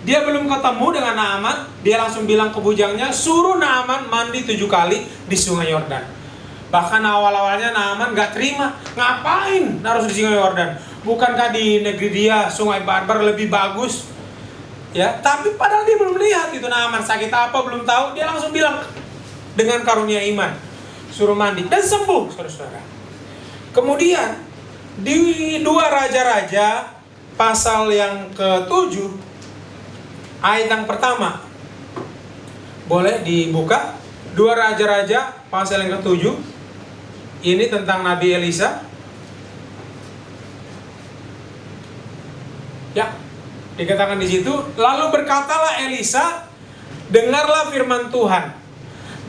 dia belum ketemu dengan Naaman, dia langsung bilang ke bujangnya, suruh Naaman mandi 7 kali di Sungai Yordan. Bahkan awal-awalnya Naaman gak terima, ngapain harus di Sungai Yordan? Bukankah di negeri dia Sungai Barbar lebih bagus? Ya, tapi padahal dia belum lihat itu Naaman sakit apa, belum tahu, dia langsung bilang dengan karunia iman, suruh mandi dan sembuh, saudara. Kemudian di 2 Raja-Raja pasal yang ke-7 ayat yang pertama, boleh dibuka. 2 Raja-Raja pasal yang ke-7. Ini tentang Nabi Elisa. Ya, dikatakan di situ, lalu berkatalah Elisa, dengarlah firman Tuhan.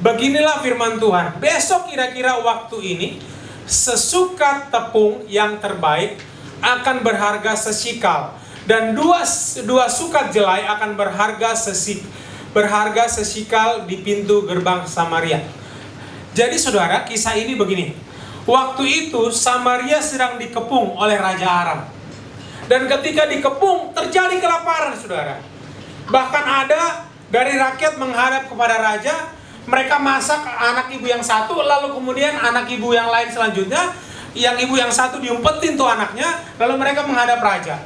Beginilah firman Tuhan, besok kira-kira waktu ini, sesukat tepung yang terbaik akan berharga sesikal, dan dua sukat jelai akan berharga sesikal di pintu gerbang Samaria. Jadi saudara, kisah ini begini. Waktu itu Samaria sedang dikepung oleh Raja Aram. Dan ketika dikepung terjadi kelaparan, saudara. Bahkan ada dari rakyat menghadap kepada raja, mereka masak anak ibu yang satu, lalu kemudian anak ibu yang lain selanjutnya, yang ibu yang satu diumpetin tuh anaknya, lalu mereka menghadap raja.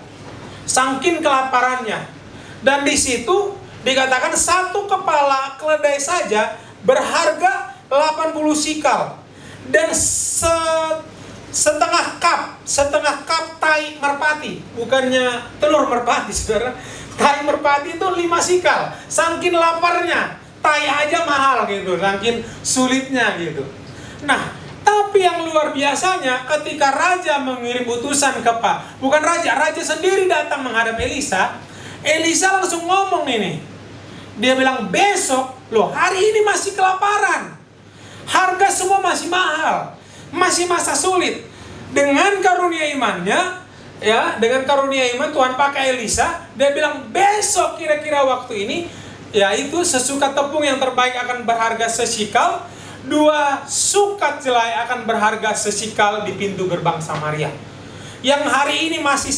Saking kelaparannya. Dan di situ dikatakan satu kepala keledai saja berharga 80 sikal. Dan setengah cup tai merpati, bukannya telur merpati, saudara. Tai merpati itu 5 sikal. Saking laparnya, tai aja mahal gitu, saking sulitnya gitu. Nah, tapi yang luar biasanya ketika raja mengirim utusan ke bukan raja sendiri datang menghadap Elisa. Elisa langsung ngomong ini. Dia bilang, besok, loh hari ini masih kelaparan. Harga semua masih mahal. Masih masa sulit. Dengan karunia imannya, ya, dengan karunia iman Tuhan pakai Elisa, dia bilang besok kira-kira waktu ini, yaitu sesukat tepung yang terbaik akan berharga sesikal, 2 sukat jelai akan berharga sesikal di pintu gerbang Samaria. Yang hari ini masih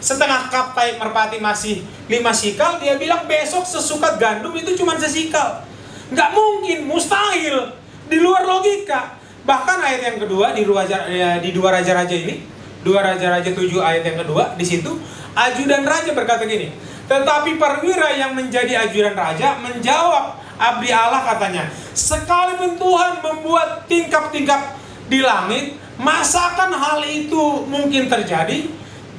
setengah cup tai merpati masih 5 sikal, dia bilang besok sesukat gandum itu cuma sesikal. Nggak mungkin, mustahil, di luar logika. Bahkan ayat yang kedua di 2 Raja-Raja ini, 2 Raja-Raja 7 ayat yang kedua, di situ ajudan raja berkata gini, tetapi perwira yang menjadi ajudan raja menjawab abdi Allah, katanya, sekalipun Tuhan membuat tingkap-tingkap di langit, masakan hal itu mungkin terjadi?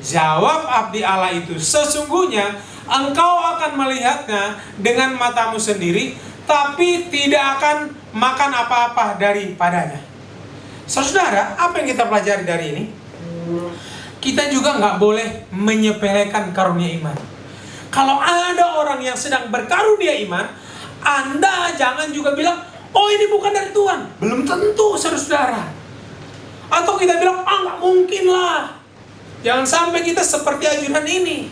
Jawab abdi Allah itu, sesungguhnya engkau akan melihatnya dengan matamu sendiri, tapi tidak akan makan apa-apa daripadanya. Saudara, apa yang kita pelajari dari ini? Kita juga nggak boleh menyepelekan karunia iman. Kalau ada orang yang sedang berkarunia iman, Anda jangan juga bilang, oh ini bukan dari Tuhan. Belum tentu, saudara. Atau kita bilang, nggak mungkin lah. Jangan sampai kita seperti ajudan ini.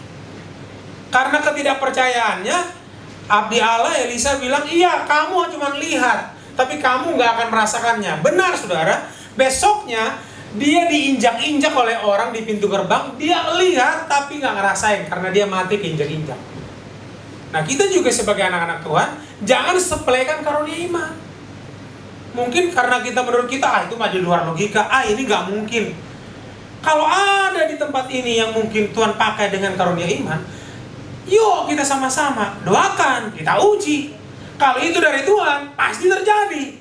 Karena ketidakpercayaannya, abdi Allah Elisa bilang, iya kamu cuma lihat, tapi kamu nggak akan merasakannya. Benar, saudara. Besoknya Dia diinjak-injak oleh orang di pintu gerbang, dia lihat tapi nggak ngerasain karena dia mati keinjak-injak. Nah, kita juga sebagai anak-anak Tuhan, jangan sepelekan karunia iman. Mungkin karena menurut kita, itu mah di luar logika, ini nggak mungkin. Kalau ada di tempat ini yang mungkin Tuhan pakai dengan karunia iman, yuk kita sama-sama doakan, kita uji. Kalau itu dari Tuhan, pasti terjadi.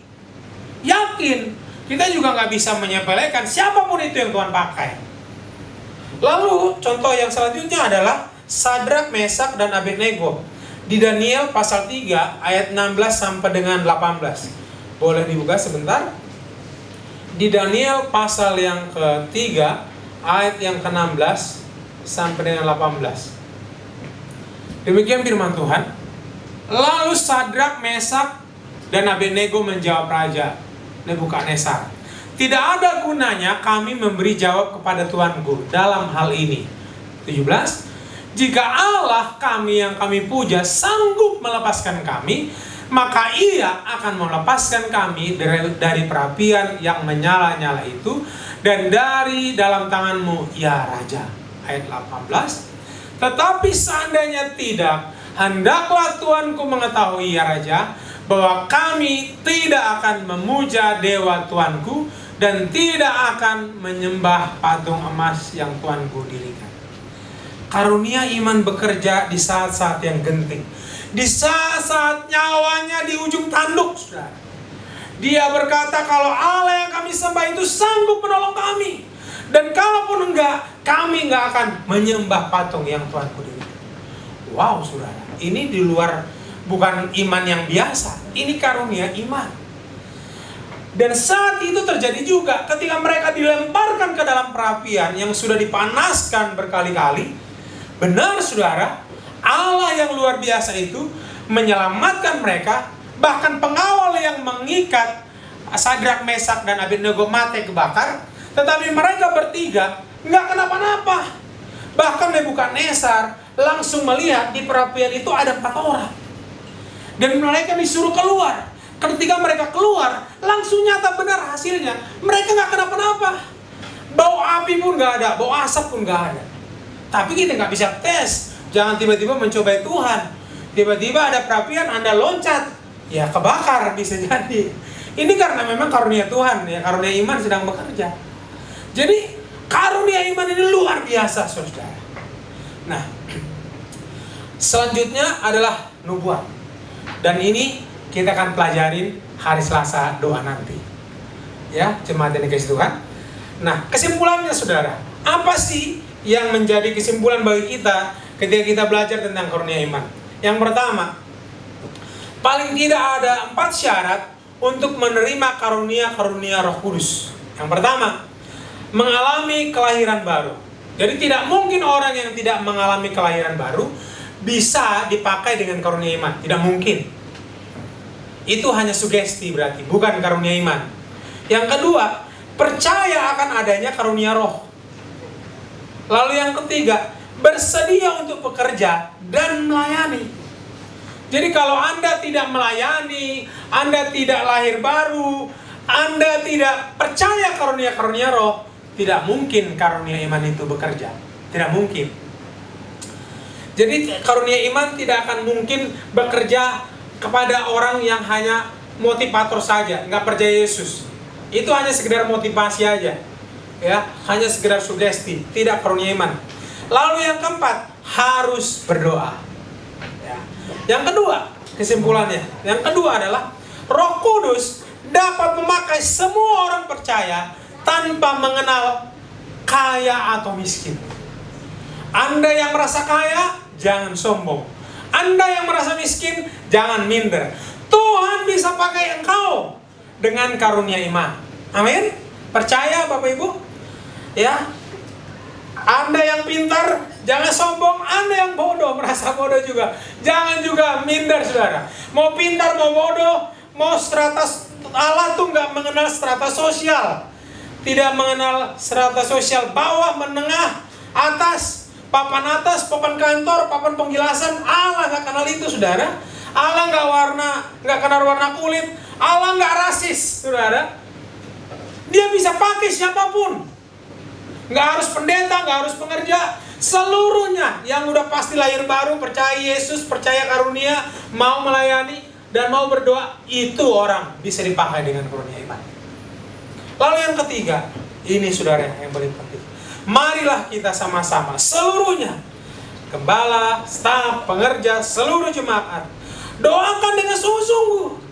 Yakin. Kita juga nggak bisa menyepelekan siapapun itu yang Tuhan pakai. Lalu, contoh yang selanjutnya adalah Sadrak, Mesak, dan Abednego. Di Daniel pasal 3 ayat 16 sampai dengan 18. Boleh dibuka sebentar? Di Daniel pasal yang ketiga ayat yang ke-16 sampai dengan 18. Demikian firman Tuhan. Lalu Sadrak, Mesak, dan Abednego menjawab Raja Nebukadnezar, tidak ada gunanya kami memberi jawab kepada Tuanku dalam hal ini. 17. Jika Allah kami yang kami puja sanggup melepaskan kami, maka Ia akan melepaskan kami dari perapian yang menyala-nyala itu dan dari dalam tanganmu, ya Raja. Ayat 18. Tetapi seandainya tidak, hendaklah Tuanku mengetahui, ya Raja, bahwa kami tidak akan memuja dewa Tuanku dan tidak akan menyembah patung emas yang Tuanku dirikan. Karunia iman bekerja di saat-saat yang genting, di saat-saat nyawanya di ujung tanduk, saudara. Dia berkata kalau Allah yang kami sembah itu sanggup menolong kami, dan kalaupun enggak, kami enggak akan menyembah patung yang Tuanku dirikan. Wow, saudara, ini di luar, bukan iman yang biasa, ini karunia iman. Dan saat itu terjadi juga ketika mereka dilemparkan ke dalam perapian yang sudah dipanaskan berkali-kali. Benar saudara, Allah yang luar biasa itu menyelamatkan mereka. Bahkan pengawal yang mengikat Sadrak, Mesak, dan Abednego mati kebakar, tetapi mereka bertiga nggak kenapa-napa. Bahkan Nebukadnezar langsung melihat di perapian itu ada 4 orang. Dan mereka disuruh keluar. Ketika mereka keluar, langsung nyata benar hasilnya. Mereka nggak kenapa-napa. Bau api pun nggak ada, bau asap pun nggak ada. Tapi kita nggak bisa tes. Jangan tiba-tiba mencobai Tuhan. Tiba-tiba ada perapian, Anda loncat, ya kebakar bisa jadi. Ini karena memang karunia Tuhan, ya karunia iman sedang bekerja. Jadi karunia iman ini luar biasa, saudara. Nah, selanjutnya adalah nubuat. Dan ini kita akan pelajarin hari Selasa doa nanti. Ya, jemaat yang dikasihi Tuhan. Nah, kesimpulannya saudara, apa sih yang menjadi kesimpulan bagi kita ketika kita belajar tentang karunia iman? Yang pertama, paling tidak ada 4 syarat untuk menerima karunia-karunia Roh Kudus. Yang pertama, mengalami kelahiran baru. Jadi tidak mungkin orang yang tidak mengalami kelahiran baru bisa dipakai dengan karunia iman. Tidak mungkin. Itu hanya sugesti berarti, bukan karunia iman. Yang kedua, percaya akan adanya karunia roh. Lalu yang ketiga, bersedia untuk bekerja dan melayani. Jadi kalau Anda tidak melayani, Anda tidak lahir baru, Anda tidak percaya karunia-karunia roh, tidak mungkin karunia iman itu bekerja. Tidak mungkin. Jadi karunia iman tidak akan mungkin bekerja kepada orang yang hanya motivator saja, nggak percaya Yesus. Itu hanya sekedar motivasi aja, ya, hanya sekedar sugesti, tidak karunia iman. Lalu yang keempat, harus berdoa. Ya. Yang kedua, kesimpulannya, yang kedua adalah Roh Kudus dapat memakai semua orang percaya tanpa mengenal kaya atau miskin. Anda yang merasa kaya, jangan sombong. Anda yang merasa miskin, jangan minder. Tuhan bisa pakai engkau dengan karunia iman. Amin. Percaya Bapak Ibu? Ya. Anda yang pintar, jangan sombong. Anda yang bodoh, merasa bodoh juga, jangan juga minder, saudara. Mau pintar, mau bodoh, mau strata, Allah tuh nggak mengenal strata sosial. Tidak mengenal strata sosial bawah, menengah, atas. Papan atas, papan kantor, papan penggilasan, Allah nggak kenal itu, saudara. Allah nggak kenal warna kulit, Allah nggak rasis, saudara. Dia bisa pakai siapapun. Nggak harus pendeta, nggak harus pengerja. Seluruhnya yang udah pasti lahir baru, percaya Yesus, percaya karunia, mau melayani, dan mau berdoa, itu orang bisa dipakai dengan karunia iman. Lalu yang ketiga, ini saudara yang paling penting. Marilah kita sama-sama, seluruhnya, gembala, staf, pengerja, seluruh jemaat, doakan dengan sungguh-sungguh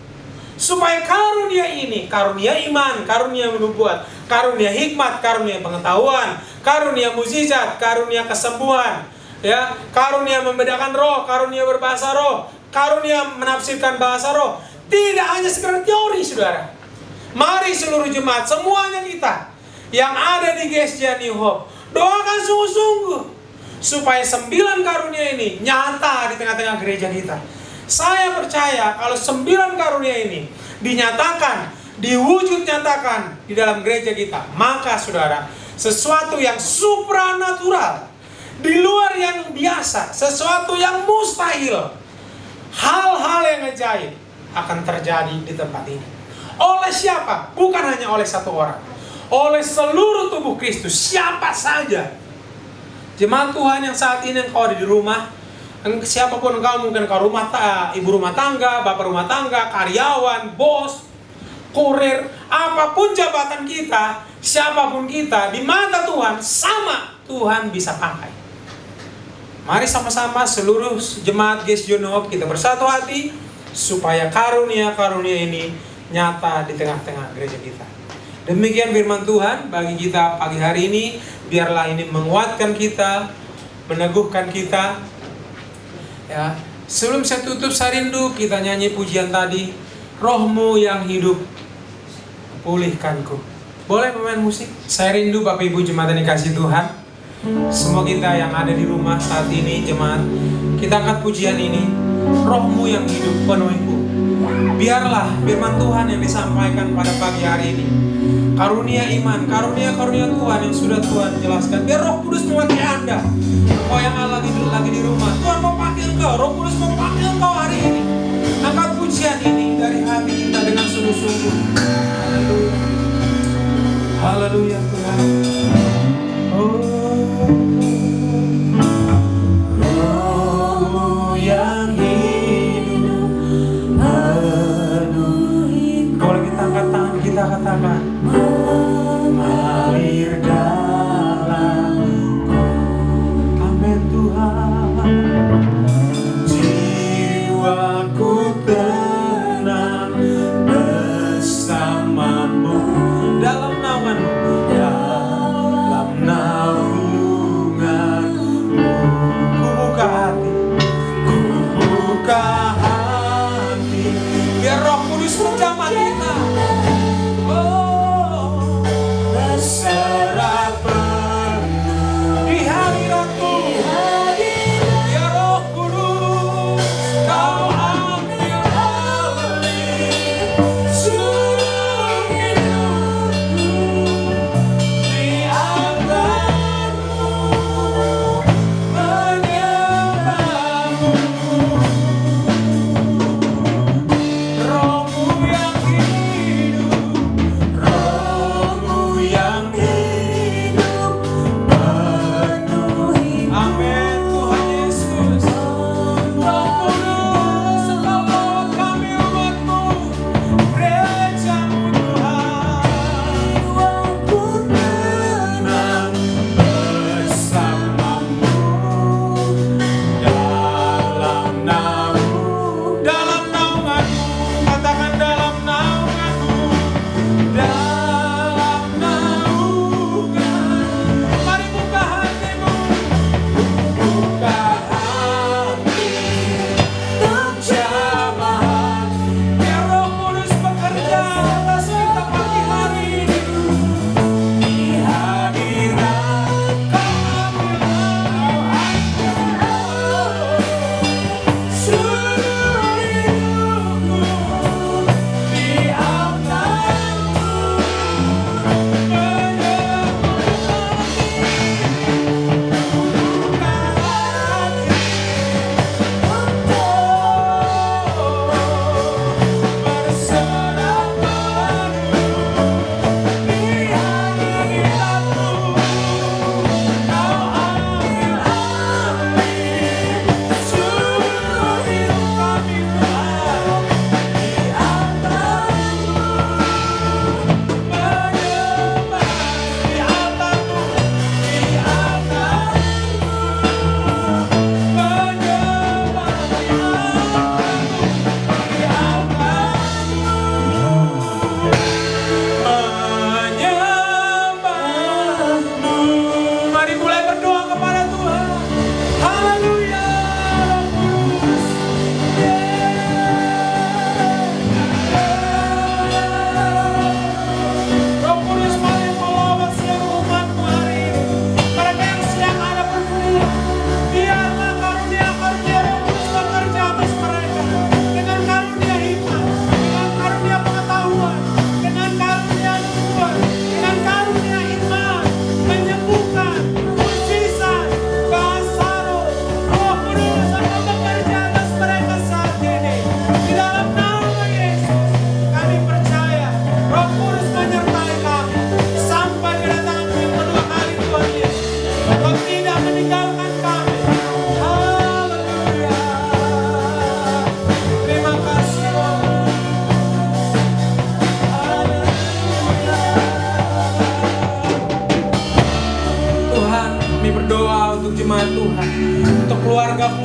supaya karunia ini, karunia iman, karunia menubuat, karunia hikmat, karunia pengetahuan, karunia mukjizat, karunia kesembuhan, ya, karunia membedakan roh, karunia berbahasa roh, karunia menafsirkan bahasa roh, tidak hanya sekedar teori, saudara. Mari seluruh jemaat, semuanya kita yang ada di GSJ New Hope, doakan sungguh-sungguh supaya 9 karunia ini nyata di tengah-tengah gereja kita. Saya percaya kalau 9 karunia ini dinyatakan, diwujud nyatakan di dalam gereja kita, maka saudara, sesuatu yang supranatural, di luar yang biasa, sesuatu yang mustahil, hal-hal yang ajaib akan terjadi di tempat ini. Oleh siapa? Bukan hanya oleh satu orang, oleh seluruh tubuh Kristus, siapa saja. Jemaat Tuhan yang saat ini engkau ada di rumah, siapapun engkau, mungkin engkau ibu rumah tangga, bapak rumah tangga, karyawan, bos, kurir, apapun jabatan kita, siapapun kita, di mata Tuhan sama Tuhan bisa pakai. Mari sama-sama seluruh jemaat GSJ New Hope kita bersatu hati supaya karunia-karunia ini nyata di tengah-tengah gereja kita. Demikian firman Tuhan bagi kita pagi hari ini. Biarlah ini menguatkan kita, meneguhkan kita. Ya, sebelum saya tutup, saya rindu kita nyanyi pujian tadi, Rohmu yang hidup, pulihkanku. Boleh pemain musik? Saya rindu Bapak Ibu jemaat yang dikasih Tuhan, semua kita yang ada di rumah saat ini, jemaat, kita angkat pujian ini, Rohmu yang hidup, penuhiku. Biarlah firman Tuhan yang disampaikan pada pagi hari ini, karunia iman, karunia-karunia Tuhan yang sudah Tuhan jelaskan. Biar Roh Kudus memakai Anda. Engkau yang lagi di rumah, Tuhan mau pakai engkau, Roh Kudus mau pakai engkau hari ini. Angkat pujian ini dari hati kita dengan sungguh-sungguh. Haleluya. Haleluya Tuhan. Roh yang hidup, boleh kita angkat tangan kita katakan, mengalir dalamku. Amin Tuhan. Jiwaku tenang bersamamu dalam naunganmu, dalam naunganmu. Ku buka hati, biar Roh Kudus menjamah kita. Berserah penuh di hadirat-Mu, ya Roh Kudus, Kau ambil alih seluruh hidupku, biarkan-Mu menyembah-Mu.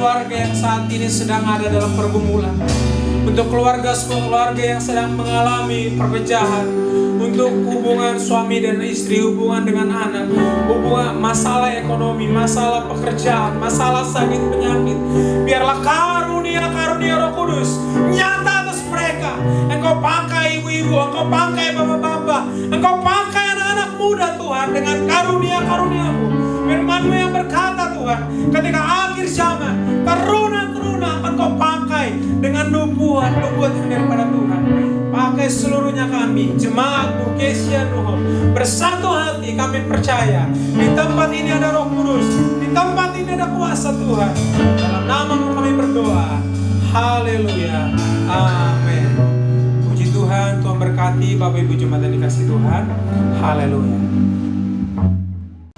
keluarga yang saat ini sedang ada dalam pergumulan, untuk keluarga semua keluarga yang sedang mengalami perpecahan, untuk hubungan suami dan istri, hubungan dengan anak, hubungan masalah ekonomi, masalah pekerjaan, masalah sakit penyakit. Biarlah karunia Roh Kudus nyata atas mereka. Engkau pakai ibu-ibu, Engkau pakai bapak-bapak, Engkau pakai anak-anak muda Tuhan dengan karunia-karuniamu. Firman-Mu yang berkata Tuhan, ketika akhir zaman teruna-teruna akan Kau pakai dengan nubuat yang daripada Tuhan. Pakai seluruhnya kami, jemaat-Mu, Kesia Nuhon, bersatu hati kami percaya di tempat ini ada Roh Kudus, di tempat ini ada kuasa Tuhan. Dalam nama-Mu kami berdoa. Haleluya, amin. Puji Tuhan, Tuhan berkati Bapak Ibu jemaat yang dikasihi Tuhan. Haleluya.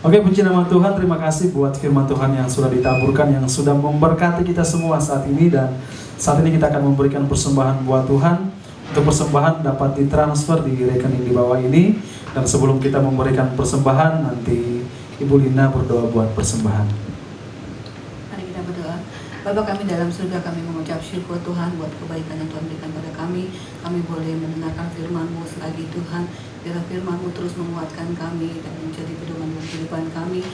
Oke, puji nama Tuhan. Terima kasih buat firman Tuhan yang sudah ditaburkan, yang sudah memberkati kita semua saat ini. Dan saat ini kita akan memberikan persembahan buat Tuhan. Untuk persembahan dapat ditransfer di rekening di bawah ini. Dan sebelum kita memberikan persembahan, nanti Ibu Lina berdoa buat persembahan. Mari kita berdoa. Bapa kami dalam surga, kami mengucap syukur Tuhan buat kebaikan yang Tuhan berikan pada kami. Kami boleh mendengarkan firman-Mu selagi Tuhan. Biarlah firman-Mu terus menguatkan kami dan menjadi pedoman dalam kehidupan kami.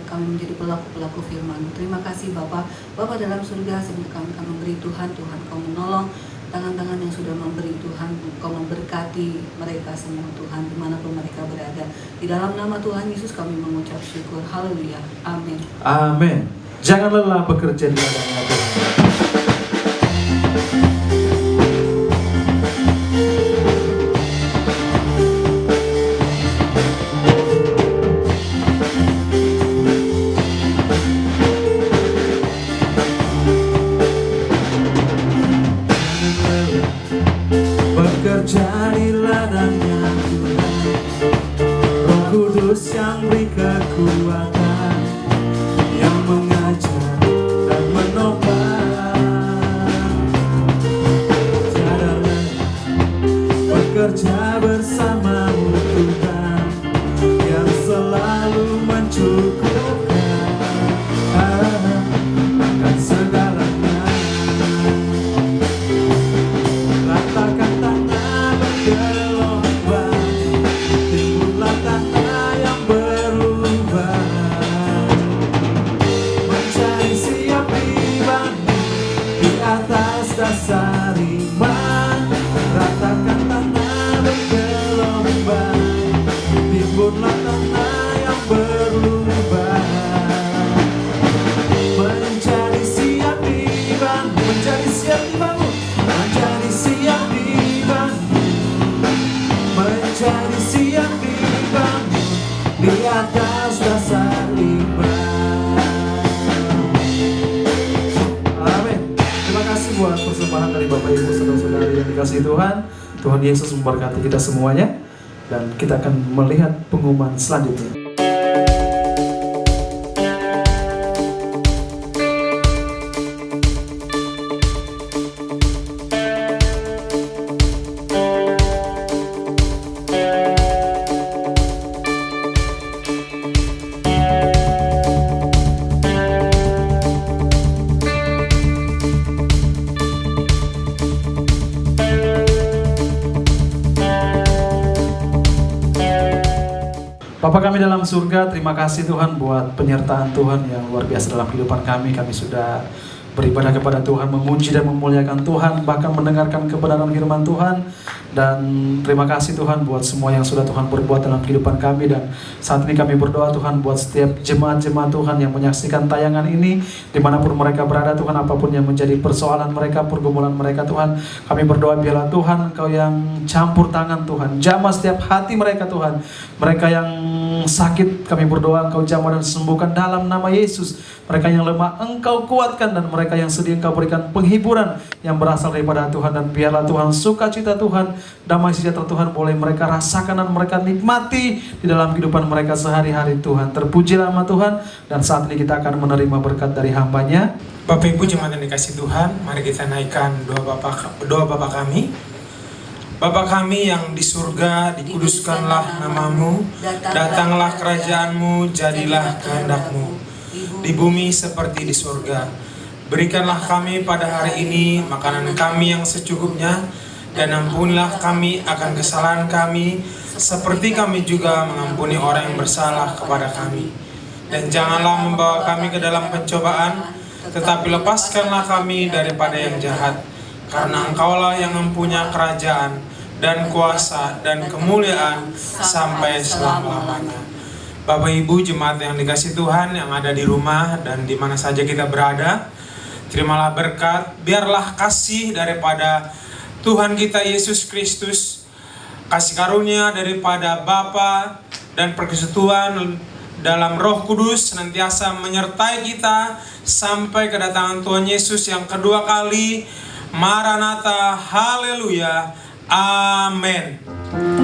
Kami menjadi pelaku-pelaku firman-Mu. Terima kasih Bapa. Bapa dalam surga, sebelum kami akan memberi Tuhan Kau menolong tangan-tangan yang sudah memberi Tuhan. Kau memberkati mereka semua Tuhan, dimanapun mereka berada. Di dalam nama Tuhan Yesus kami mengucap syukur. Haleluya. Amin. Amin. Jangan lelah bekerja di ladangnya Tuhan. Bekerja di ladangnya Tuhan, Roh Kudus yang beri kekuatan, yang mengajar dan menopang. Tiada lelah bekerja bersama-Mu Tuhan, yang selalu mencukupkan akan segalanya. Ratakan tanah bergelombang, timbullah tanah yang berubah, mencari siap dibangun di atas dasar iman. Ratakan tanah bergelombang, timbullah tanah yang berubah, mencari siap dibangun, mencari siap dibangun, mencari siap dibangun, mencari siap dibangun di atas dasar iman. Amin. Terima kasih buat persembahan dari Bapak Ibu saudara-saudari yang dikasihi Tuhan. Tuhan Yesus memberkati kita semuanya. Dan kita akan melihat pengumuman selanjutnya. Bapa kami dalam surga, terima kasih Tuhan buat penyertaan Tuhan yang luar biasa dalam kehidupan kami. Kami sudah beribadah kepada Tuhan, memuji dan memuliakan Tuhan, bahkan mendengarkan kebenaran firman Tuhan. Dan terima kasih Tuhan buat semua yang sudah Tuhan berbuat dalam kehidupan kami. Dan saat ini kami berdoa Tuhan buat setiap jemaat-jemaat Tuhan yang menyaksikan tayangan ini, dimanapun mereka berada Tuhan, apapun yang menjadi persoalan mereka, pergumulan mereka Tuhan, kami berdoa biarlah Tuhan Engkau yang campur tangan Tuhan, jamah setiap hati mereka Tuhan. Mereka yang sakit kami berdoa Engkau jamah dan sembuhkan dalam nama Yesus. Mereka yang lemah Engkau kuatkan, dan mereka yang sedih Engkau berikan penghiburan yang berasal daripada Tuhan. Dan biarlah Tuhan sukacita Tuhan, damai sejahtera Tuhan boleh mereka rasakan dan mereka nikmati di dalam kehidupan mereka sehari-hari Tuhan. Terpuji nama Tuhan. Dan saat ini kita akan menerima berkat dari hamba-Nya. Bapak Ibu jemaat yang dikasihi Tuhan, mari kita naikkan doa Bapa kami. Bapa kami yang di surga, dikuduskanlah namamu, datanglah kerajaanmu, jadilah kehendak-Mu, di bumi seperti di surga. Berikanlah kami pada hari ini makanan kami yang secukupnya, dan ampunilah kami akan kesalahan kami, seperti kami juga mengampuni orang yang bersalah kepada kami. Dan janganlah membawa kami ke dalam pencobaan, tetapi lepaskanlah kami daripada yang jahat. Karena Engkaulah yang mempunyai kerajaan dan kuasa dan kemuliaan sampai selama-lamanya. Bapak Ibu jemaat yang dikasihi Tuhan yang ada di rumah dan di mana saja kita berada, terimalah berkat, biarlah kasih daripada Tuhan kita Yesus Kristus, kasih karunia daripada Bapa dan persekutuan dalam Roh Kudus senantiasa menyertai kita sampai kedatangan Tuhan Yesus yang kedua kali. Maranatha, haleluya, amin.